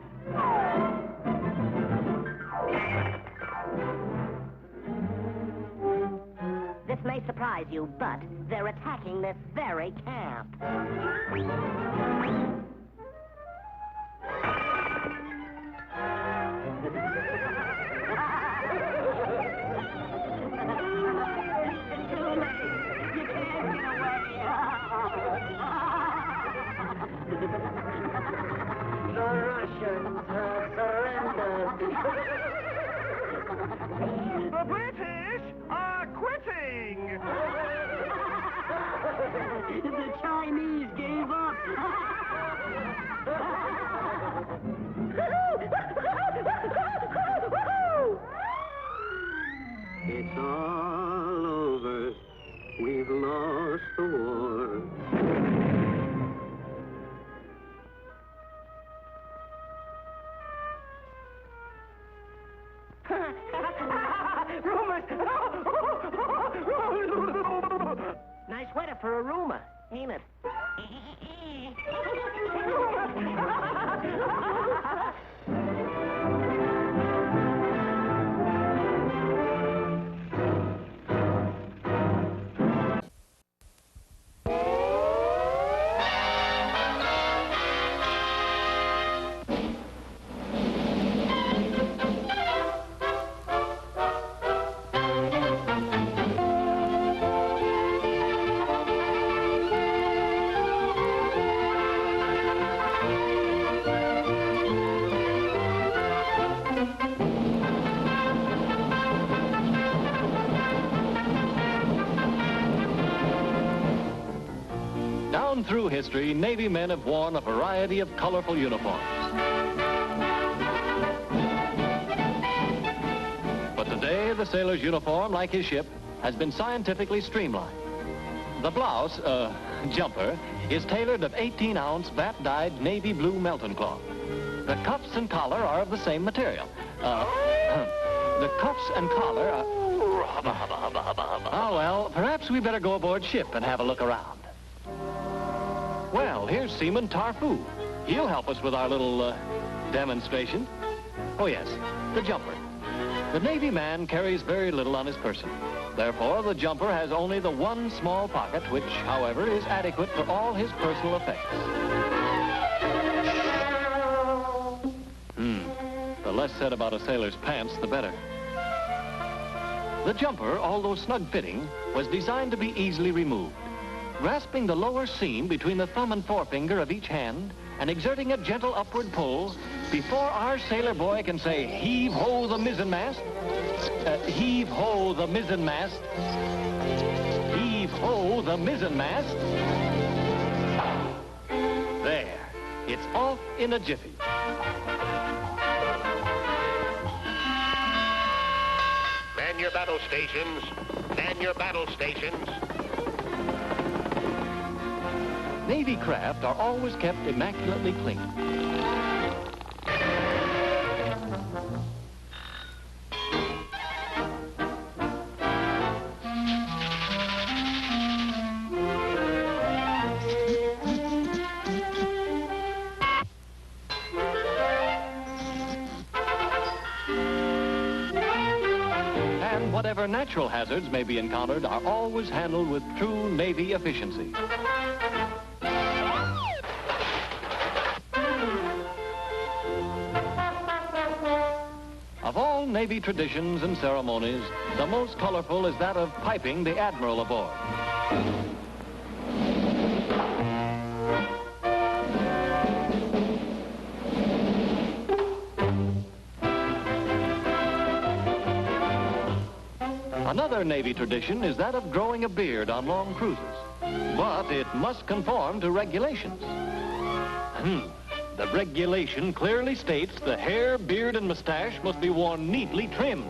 This may surprise you, but they're attacking this very camp. The Russians have surrendered. The British are quitting. The Chinese gave up. It's all over. We've lost the war. Rumors! Nice weather for a rumor, ain't it? Down through history, Navy men have worn a variety of colorful uniforms. But today, the sailor's uniform, like his ship, has been scientifically streamlined. The blouse, jumper, is tailored of 18-ounce vat-dyed navy blue Melton cloth. The cuffs and collar are of the same material. The cuffs and collar are... Oh, well, perhaps we better go aboard ship and have a look around. Well, here's Seaman Tarfu. He'll help us with our little demonstration. Oh, yes, the jumper. The Navy man carries very little on his person. Therefore, the jumper has only the one small pocket, which, however, is adequate for all his personal effects. less said about a sailor's pants, the better. The jumper, although snug-fitting, was designed to be easily removed. Grasping the lower seam between the thumb and forefinger of each hand and exerting a gentle upward pull, before our sailor boy can say, heave-ho the mizzenmast, heave-ho the mizzenmast, heave-ho the mizzenmast, there, it's off in a jiffy. Man your battle stations. Man your battle stations. Navy craft are always kept immaculately clean. And whatever natural hazards may be encountered are always handled with true Navy efficiency. Of all Navy traditions and ceremonies, the most colorful is that of piping the Admiral aboard. Another Navy tradition is that of growing a beard on long cruises, but it must conform to regulations. The regulation clearly states the hair, beard, and mustache must be worn neatly trimmed.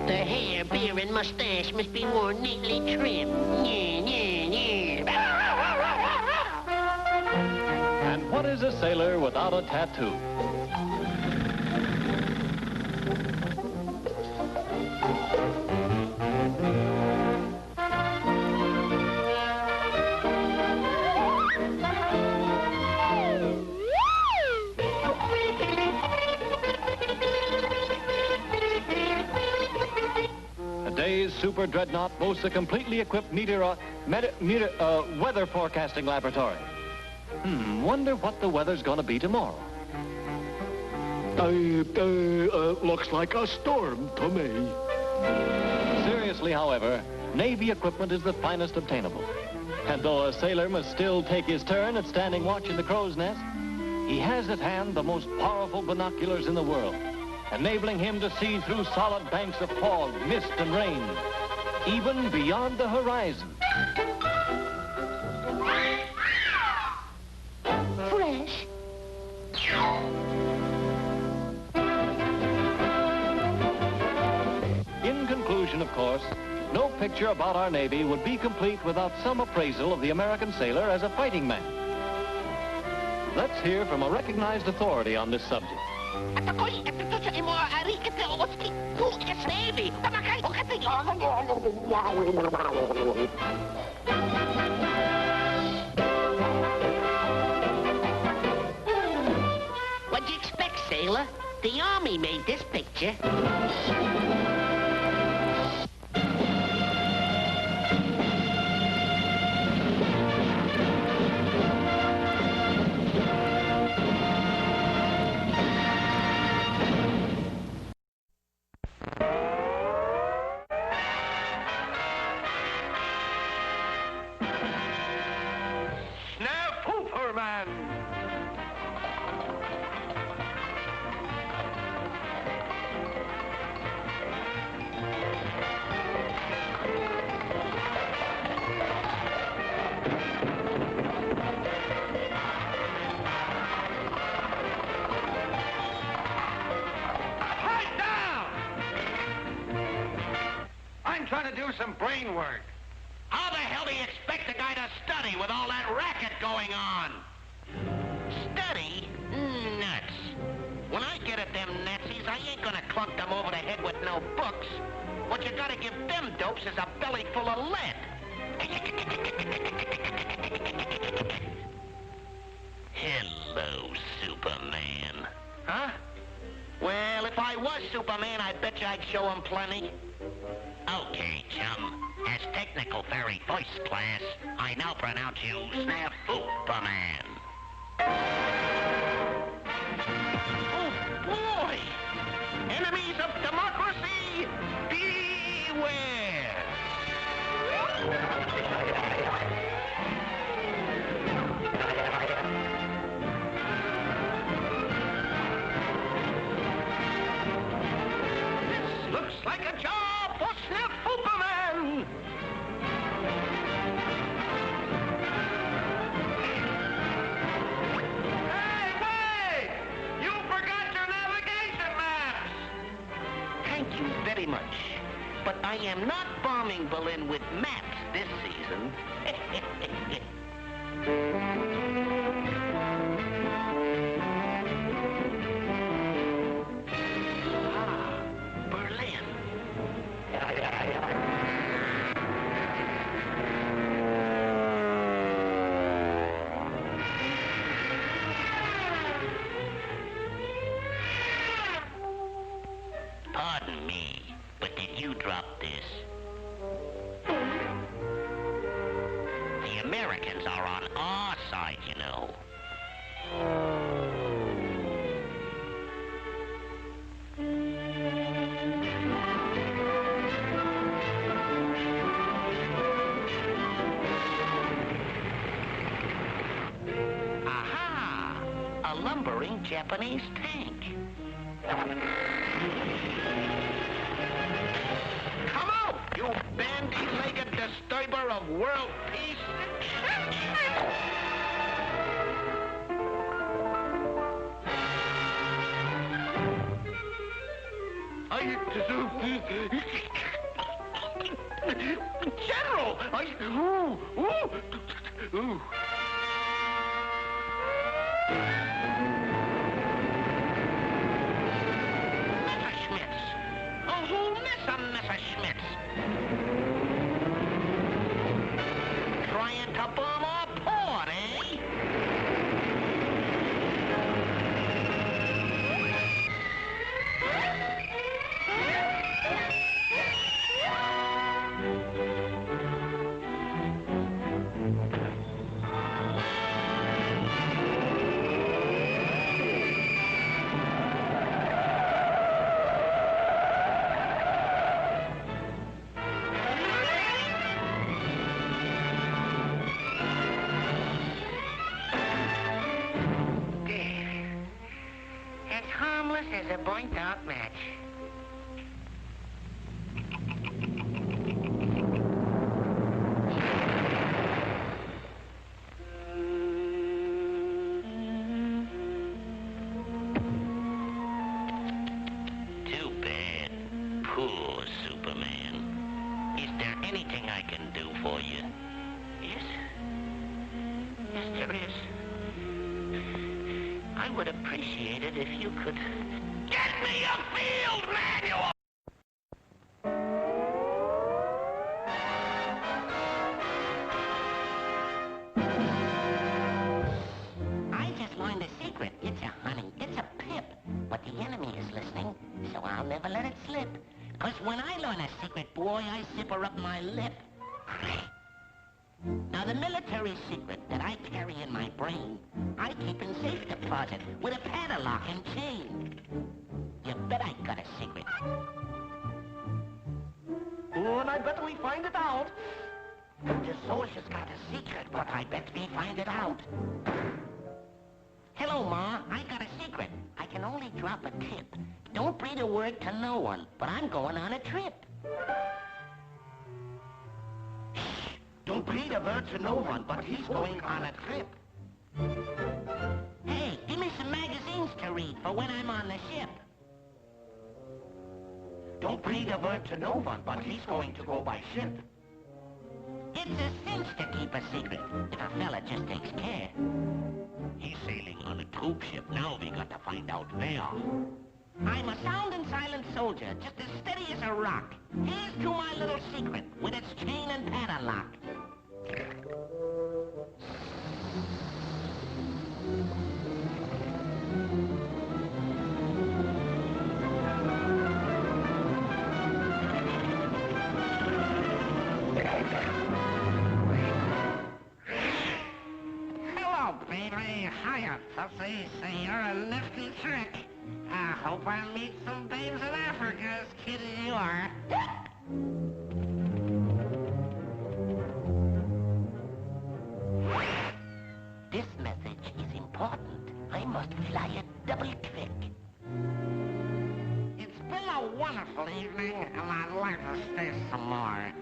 The hair, beard, and mustache must be worn neatly trimmed. And what is a sailor without a tattoo? Today's super dreadnought boasts a completely equipped weather forecasting laboratory. Wonder what the weather's gonna be tomorrow. Looks like a storm to me. Seriously, however, Navy equipment is the finest obtainable. And though a sailor must still take his turn at standing watch in the crow's nest, he has at hand the most powerful binoculars in the world, enabling him to see through solid banks of fog, mist, and rain, even beyond the horizon. Fresh. In conclusion, of course, no picture about our Navy would be complete without some appraisal of the American sailor as a fighting man. Let's hear from a recognized authority on this subject. What'd you expect, sailor? The Army made this picture. Snafu, man! I'm trying to do some brain work. How the hell do you expect a guy to study with all that racket going on? Study? Nuts. When I get at them Nazis, I ain't gonna clunk them over the head with no books. What you gotta give them dopes is a belly full of lead. Hello, Superman. Huh? Well, if I was Superman, I bet you I'd show him plenty. Okay, chum. As technical fairy first class, I now pronounce you Snafu-man. Oh, boy! very much. But I am not bombing Berlin with maps this season. Berlin. Pardon me, but did you drop this? The Americans are on our side, you know. Aha! A lumbering Japanese tank. Come out, you bandy-legged disturber of world peace! General! Ooh. Messerschmitts! A whole mess of Messerschmitts! Trying to bomb our port, eh? As harmless as a burnt-out match. Too bad. Poor Superman. Is there anything I can do for you? Yes? Yes, there is. I would appreciate it if you could... Get me a field manual! I just learned a secret. It's a pip. But the enemy is listening, so I'll never let it slip. 'Cause when I learn a secret, boy, I zipper up my lip. Now, the military secret that I carry in my brain, I keep in safe deposit with a padlock and chain. You bet I got a secret. Oh, and I bet we find it out. The soldier's got a secret, but I bet we find it out. Hello, Ma. I got a secret. I can only drop a tip. Don't breathe a word to no one, but I'm going on a trip. Don't breathe a word to no one, but he's going on a trip. Hey, give me some magazines to read for when I'm on the ship. Don't breathe a word to no one, but he's going to go by ship. It's a cinch to keep a secret if a fella just takes care. He's sailing on a troop ship. Now we got to find out where. I'm a sound and silent soldier, just as steady as a rock. Here's to my little secret, with its chain and padlock. Hello, baby. Hiya, Tootsie. Say you're a nifty trick. I hope I meet some babes in Africa as cute as you are. This message is important. I must fly it double quick. It's been a wonderful evening, and I'd like to stay some more.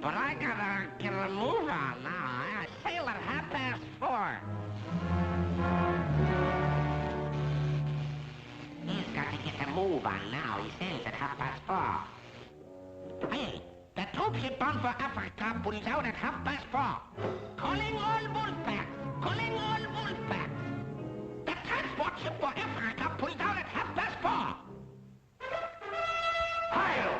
But I gotta get a move on now. I sail at 4:30. He's got to get a move on now. He sails at 4:30. ship bound for Africa pulls out at 4:30. Calling all wolf packs. Calling all wolf packs. The transport ship for Africa pulls out at 4:30. Hail!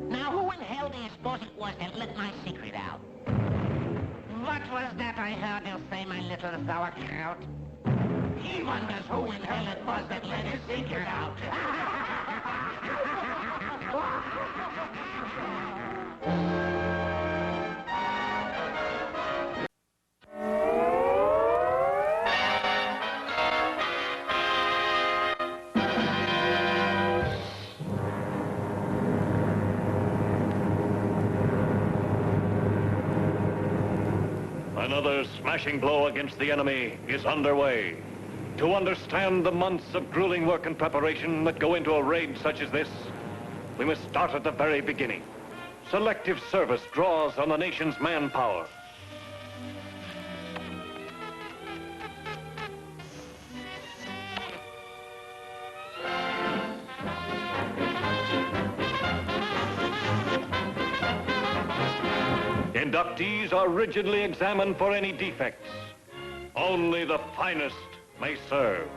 Now, who in hell do you suppose it was that let my secret out? What was that I heard you say, my little sauerkraut? He wonders who in hell it was that let his secret out. Another smashing blow against the enemy is underway. To understand the months of grueling work and preparation that go into a raid such as this, we must start at the very beginning. Selective service draws on the nation's manpower. Inductees are rigidly examined for any defects. Only the finest may serve.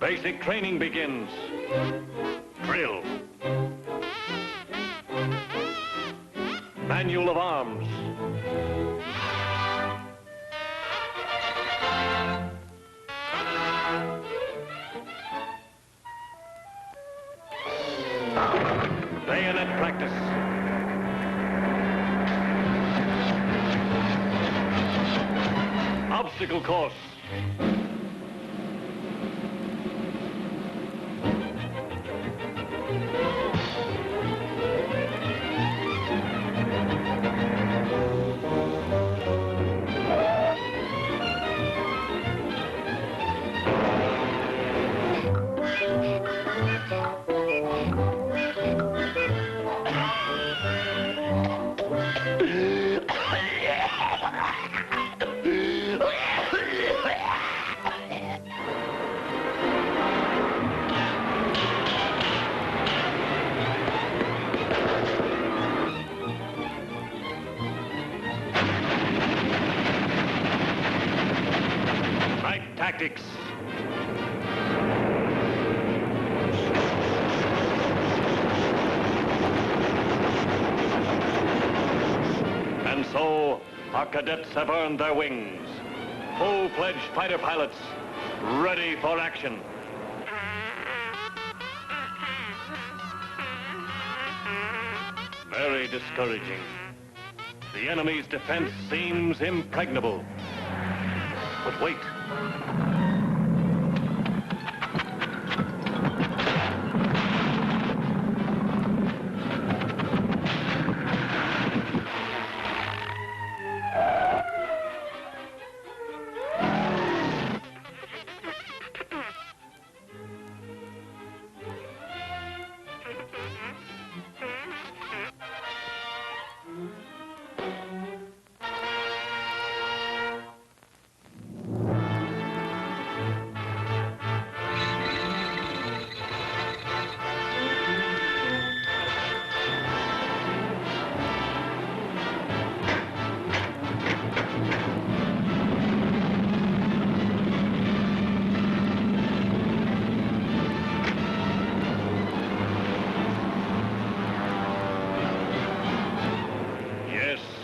Basic training begins. Drill. Manual of arms. Bayonet practice. Obstacle course. Tactics. And so, our cadets have earned their wings. Full-fledged fighter pilots, ready for action. Very discouraging. The enemy's defense seems impregnable. But wait.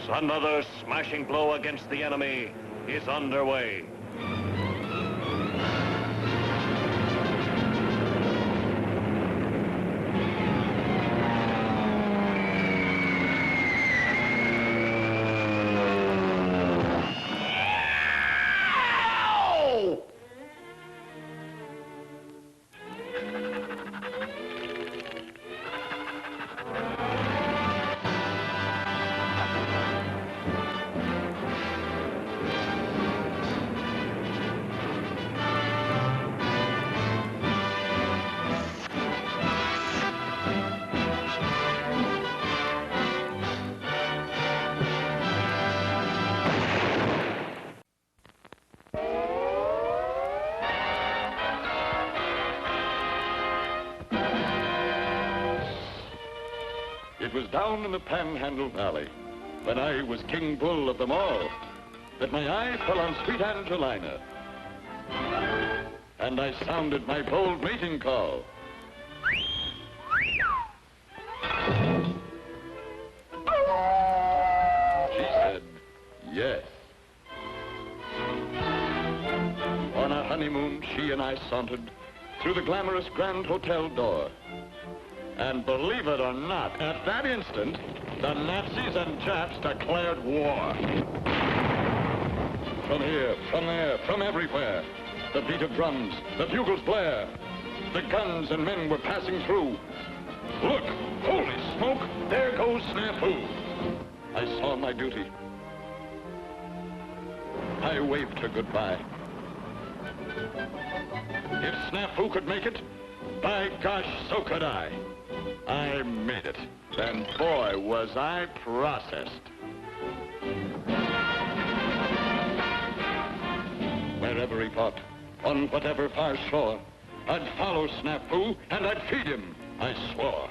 Another smashing blow against the enemy is underway. It was down in the Panhandle Valley, when I was King Bull of them all, that my eye fell on sweet Angelina. And I sounded my bold mating call. She said, yes. On our honeymoon, she and I sauntered through the glamorous Grand Hotel door. And believe it or not, at that instant, the Nazis and Japs declared war. From here, from there, from everywhere, the beat of drums, the bugles blare. The guns and men were passing through. Look, holy smoke, there goes Snafu. I saw my duty. I waved her goodbye. If Snafu could make it, by gosh, so could I. I made it, and boy, was I processed. Wherever he fought, on whatever far shore, I'd follow Snafu, and I'd feed him, I swore.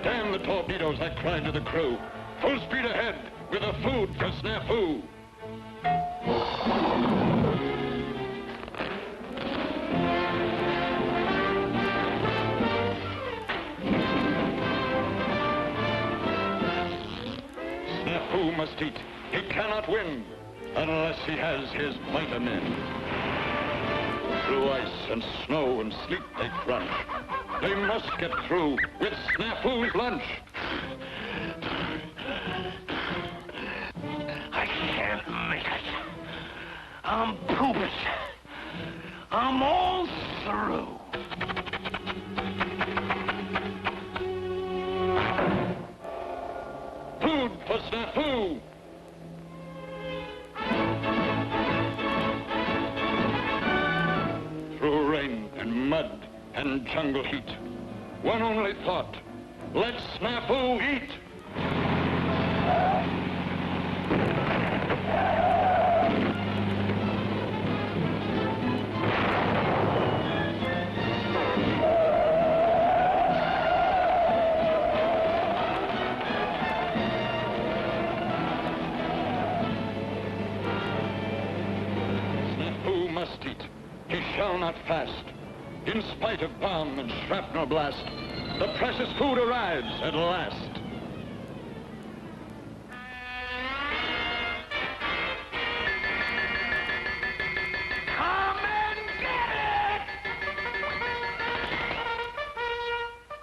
Damn the torpedoes, I cried to the crew. Full speed ahead, with the food for Snafu. Snafu must eat. He cannot win unless he has his might of men. Through ice and snow and sleet they crunch. They must get through with Snafu's lunch. I can't make it. I'm pooped. I'm all through. Food for Snafu! Through rain and mud and jungle heat, one only thought, let Snafu eat! Must eat. He shall not fast. In spite of bomb and shrapnel blast, the precious food arrives at last. Come and get it!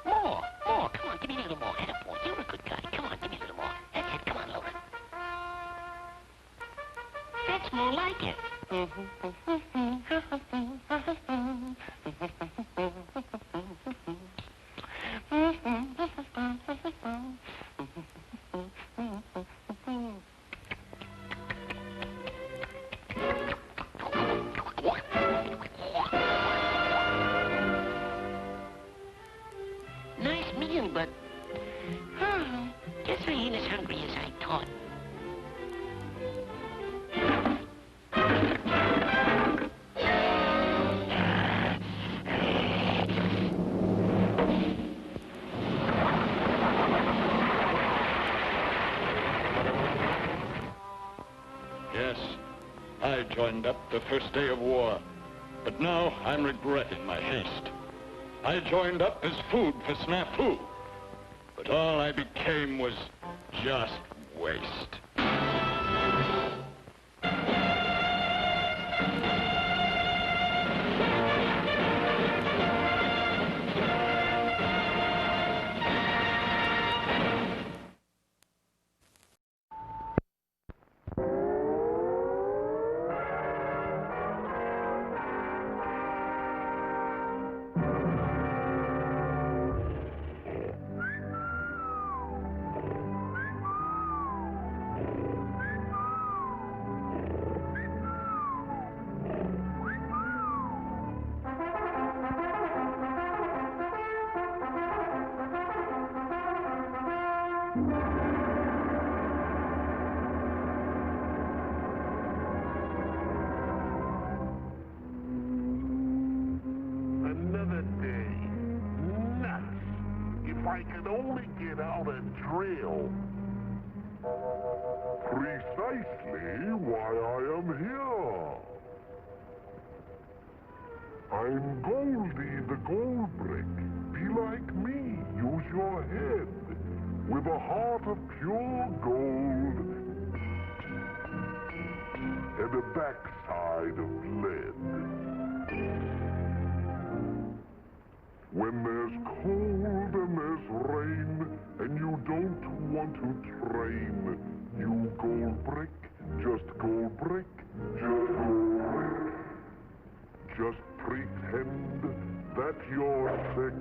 More. Come on, give me a little more. Attaboy, you're a good guy. Come on, give me a little more. That's it. Come on, Logan. That's more like it. Nice meal, but guess I ain't as hungry as I thought. Yes, I joined up the first day of war, but now I'm regretting my haste. I joined up as food for Snafu, But all I became was just waste. Another day. Nuts. If I could only get out a drill. Precisely why I am here. I'm Goldie the Gold Brick. Be like me. Use your head. With a heart of pure gold. And a backside of lead. When there's cold and there's rain, and you don't want to train, you gold brick, just gold brick, just gold brick. Just pretend that you're sick,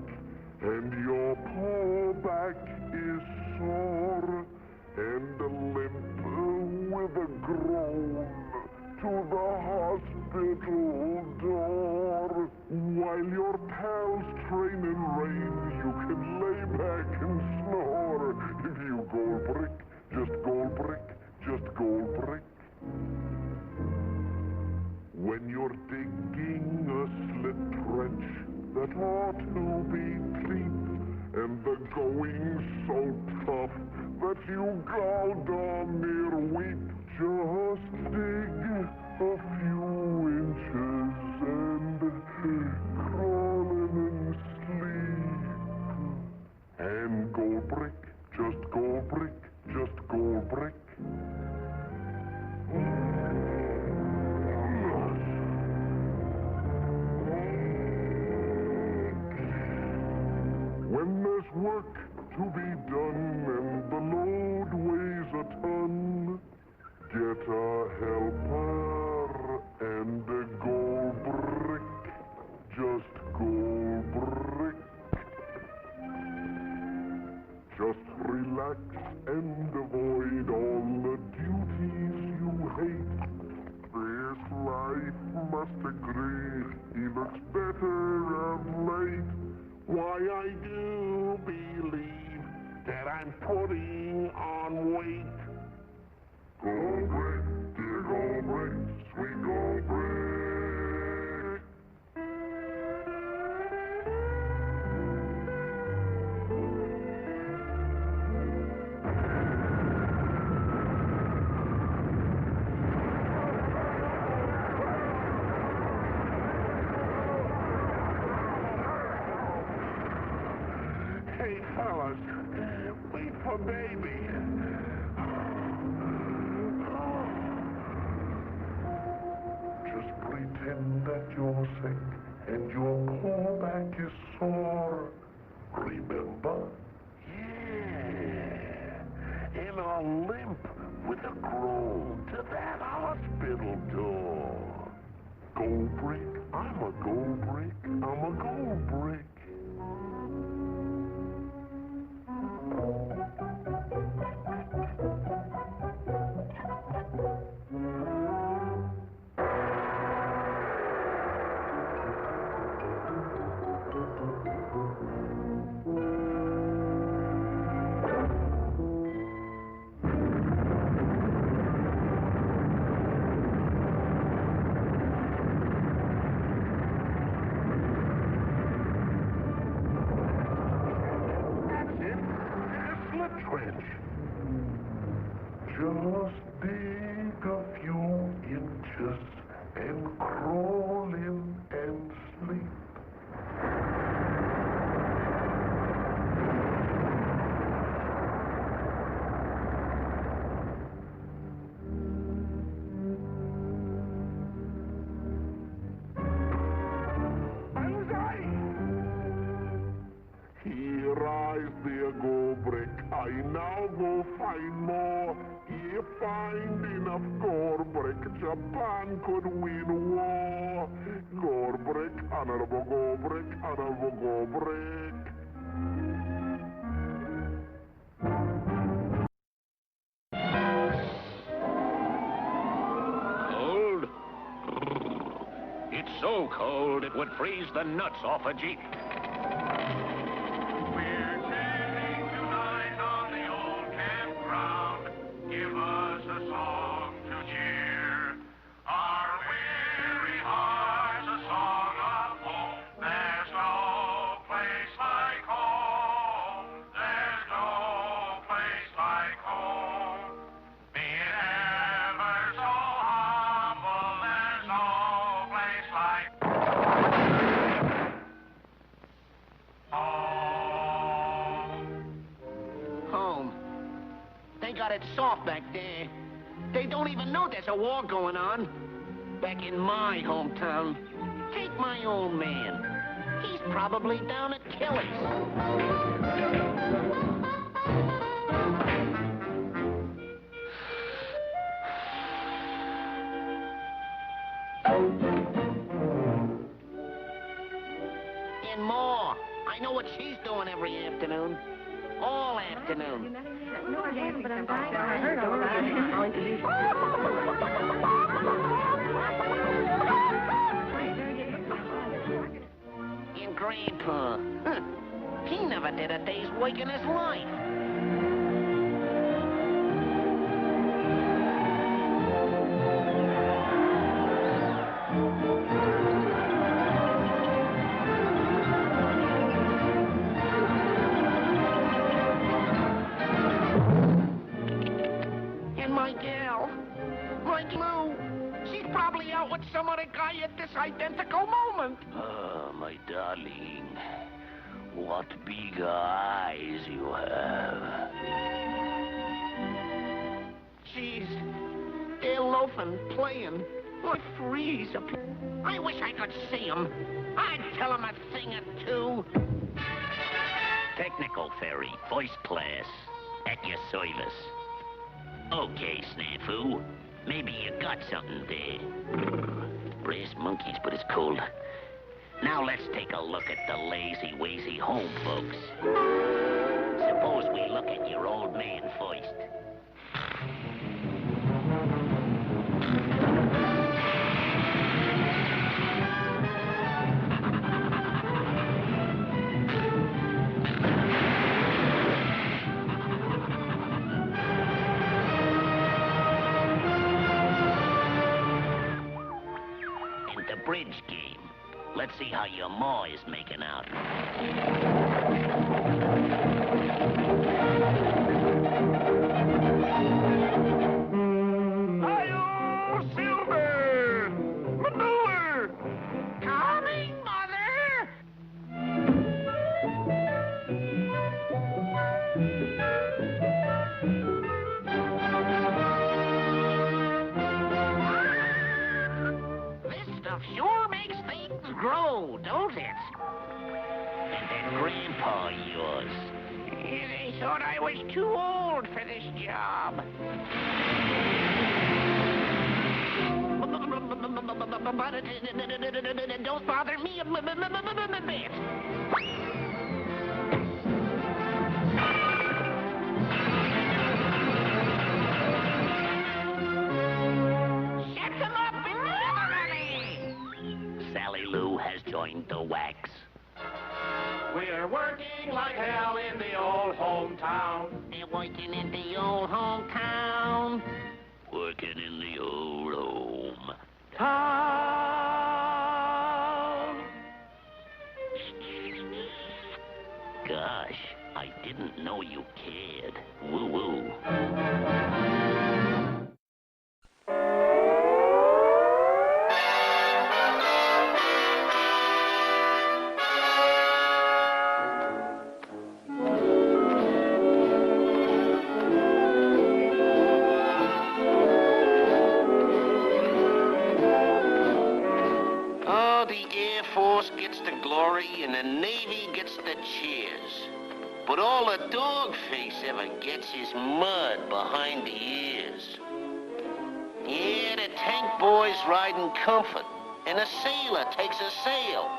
and your poor back is sore, and a limp with a groan to the hospital door. While your pals train in rain, you can lay back and snore. If you gold brick, just gold brick, just gold brick. When you're digging a slit trench that ought to be deep, and the going's so tough that you go down near weep, just dig a few inches and crawl in and sleep. And gold brick, just gold brick, just gold brick. When there's work to be done and the load weighs a ton, get a helper and a gold brick, just gold brick. Just relax and avoid all the duties you hate. This life must agree, he looks better of late. Why, I do believe that I'm putting on weight. Gold brick, dear gold brick, sweet gold brick. Hey, fellas, wait for baby. Just pretend that you're sick and your poor back is sore. Remember? Yeah. And a limp with a groan to that hospital door. Gold brick, I'm a gold brick, I'm a gold brick. Just dig a few inches and crawl in and sleep. I now go find more. If find enough gore brick, Japan could win war. Gore brick, honorable gore brick, honorable gore brick. Cold? It's so cold it would freeze the nuts off a Jeep. We're standing tonight on the old campground. Give us a song to cheer our weary hearts, a song of hope. There's no place like home. There's no place like home. Be it ever so humble, there's no place like Home. They got it soft back there. They don't even know there's a war going on. Back in my hometown, take my old man. He's probably down at Kelly's. And more. I know what she's doing every afternoon. All afternoon. And Grandpa, he never did a day's work in his life. And my gal, my Lou, she's probably out with some other guy at this identical moment. Oh, my darling. What big eyes you have. Jeez, they're loafing, playing. I freeze up here. I wish I could see them. I'd tell them a thing or two. Technical ferry, first class, at your service. Okay, Snafu. Maybe you got something there. Brass monkeys, but it's cold. Now let's take a look at the lazy-wazy home folks. Suppose we look at your old man first. Bridge game. Let's see how your ma is making out. Hi-yo, Silver! Manure! Coming, Mother! This stuff sure makes things grow, don't it? And that grandpa of yours. They thought I was too old for this job. But don't bother me a bit. Shut them up in the other alley. Sally Lou has joined the wax. We're working like hell in the old hometown. They're working in the old hometown. Working in the old home. Gosh, I didn't know you cared. Woo-woo. Oh, the Air Force gets the glory and the Navy gets the cheers. But all a dog face ever gets is mud behind the ears. Yeah, the tank boys ride in comfort, and a sailor takes a sail.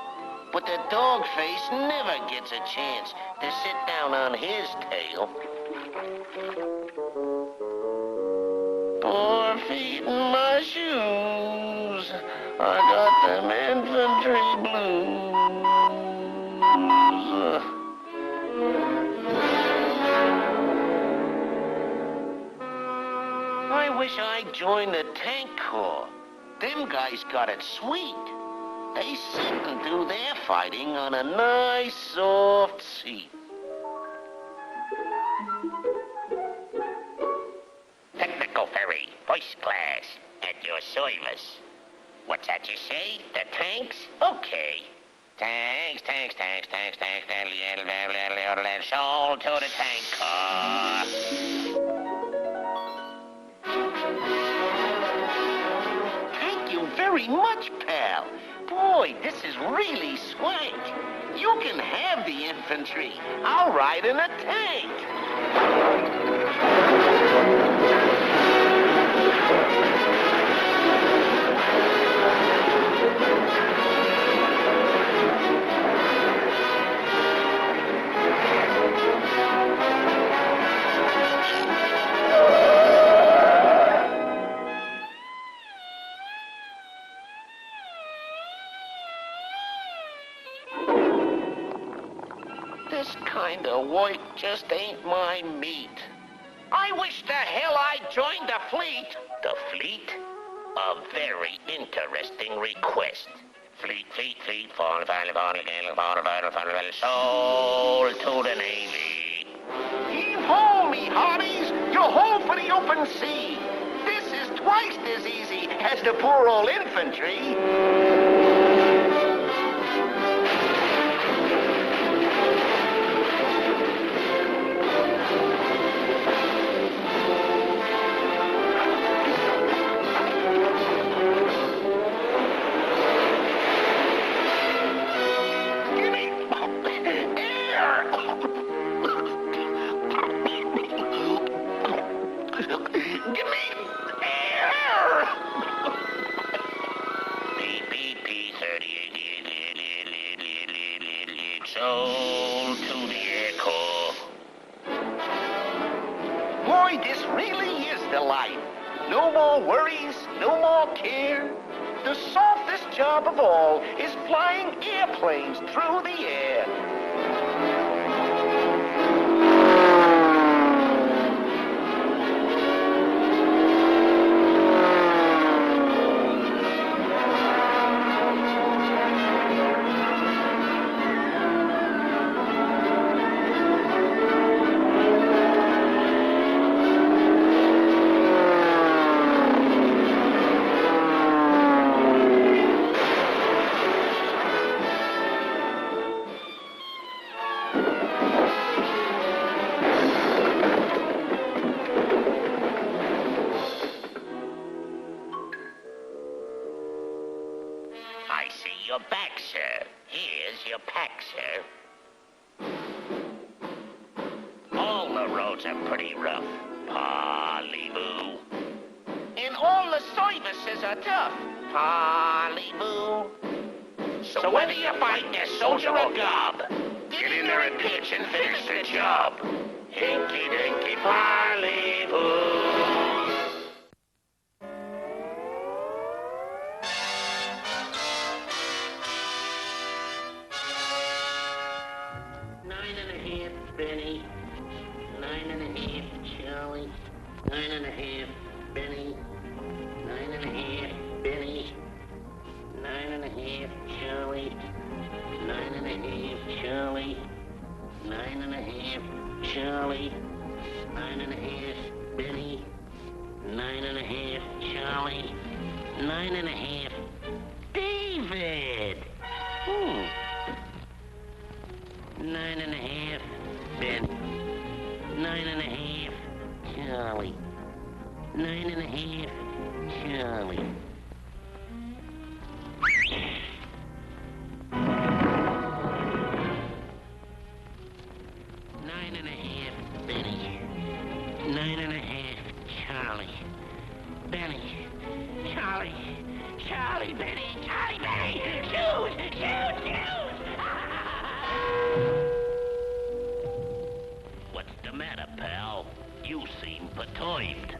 But the dog face never gets a chance to sit down on his tail. 4 feet in my shoes, I got them infantry blues. I wish I'd joined the tank corps. Them guys got it sweet. They sit and do their fighting on a nice, soft seat. Technical ferry, first class, at your service. What's that you say? The tanks? Okay. Tanks. Sold to the tank car. Thank you very much, pal. Boy, this is really swank. You can have the infantry. I'll ride in a tank. This kind of work just ain't my meat. I wish the hell I'd joined the fleet. The fleet? A very interesting request. Fleet, sold to the Navy. Heave ho, me hearties! You're ho for the open sea. This is twice as easy as the poor old infantry. Sold to the Air Corps. Boy, this really is the life. No more worries, no more care. The softest job of all is flying airplanes through the air. I see you're back, sir. Here's your pack, sir. All the roads are pretty rough, Polly-boo. And all the services are tough. Polly-boo. So whether you're fighting a soldier or gob, get in there and pitch and finish the job. Hinky-dinky Polly-boo. Benny. 9.5, Charlie. 9.5, Benny. 9.5, Benny. 9.5, Charlie. 9.5, Charlie. 9.5, Charlie. 9.5, Benny. 9.5, Charlie. 9.5, David. 9.5, Benny. 9.5, Charlie. 9.5, Charlie. Charlie Benny! Charlie Benny! Shoot! Shoot! Shoot! What's the matter, pal? You seem perturbed.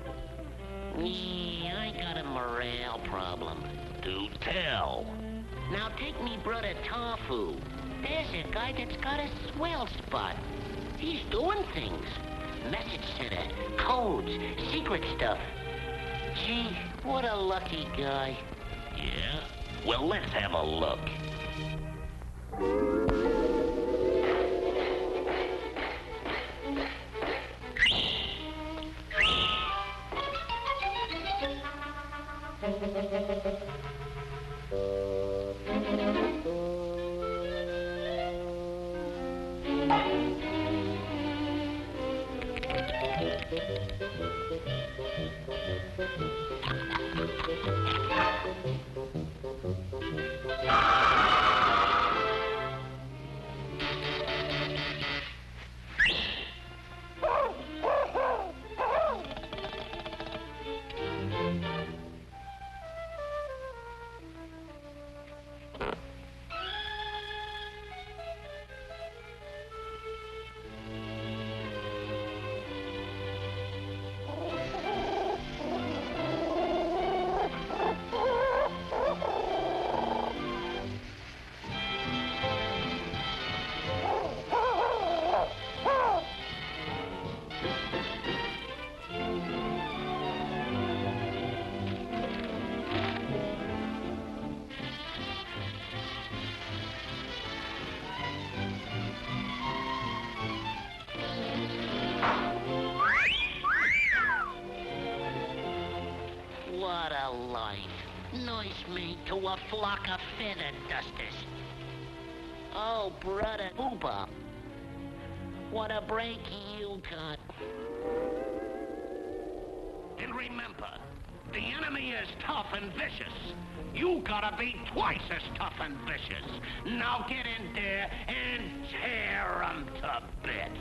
Yeah, I got a morale problem. Do tell. Now take me brother Tofu. There's a guy that's got a swell spot. He's doing things. Message center, codes, secret stuff. Gee, what a lucky guy. Yeah? Well, let's have a look. What a life. Nice mate to a flock of feather dusters. Oh, brother Booba. What a break you got. And remember, the enemy is tough and vicious. You gotta be twice as tough and vicious. Now get in there and tear 'em to bits.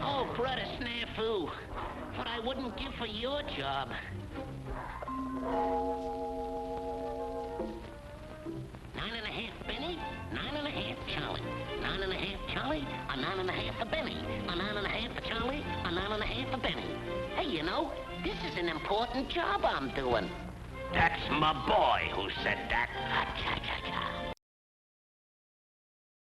Oh, brother Snafu. What I wouldn't give for your job. 9.5 Benny, 9.5 Charlie. 9.5 Charlie, a 9.5 for Benny. A 9.5 for Charlie, a 9.5 for Benny. Hey, you know, this is an important job I'm doing. That's my boy who said that. Ah, cha, cha, cha.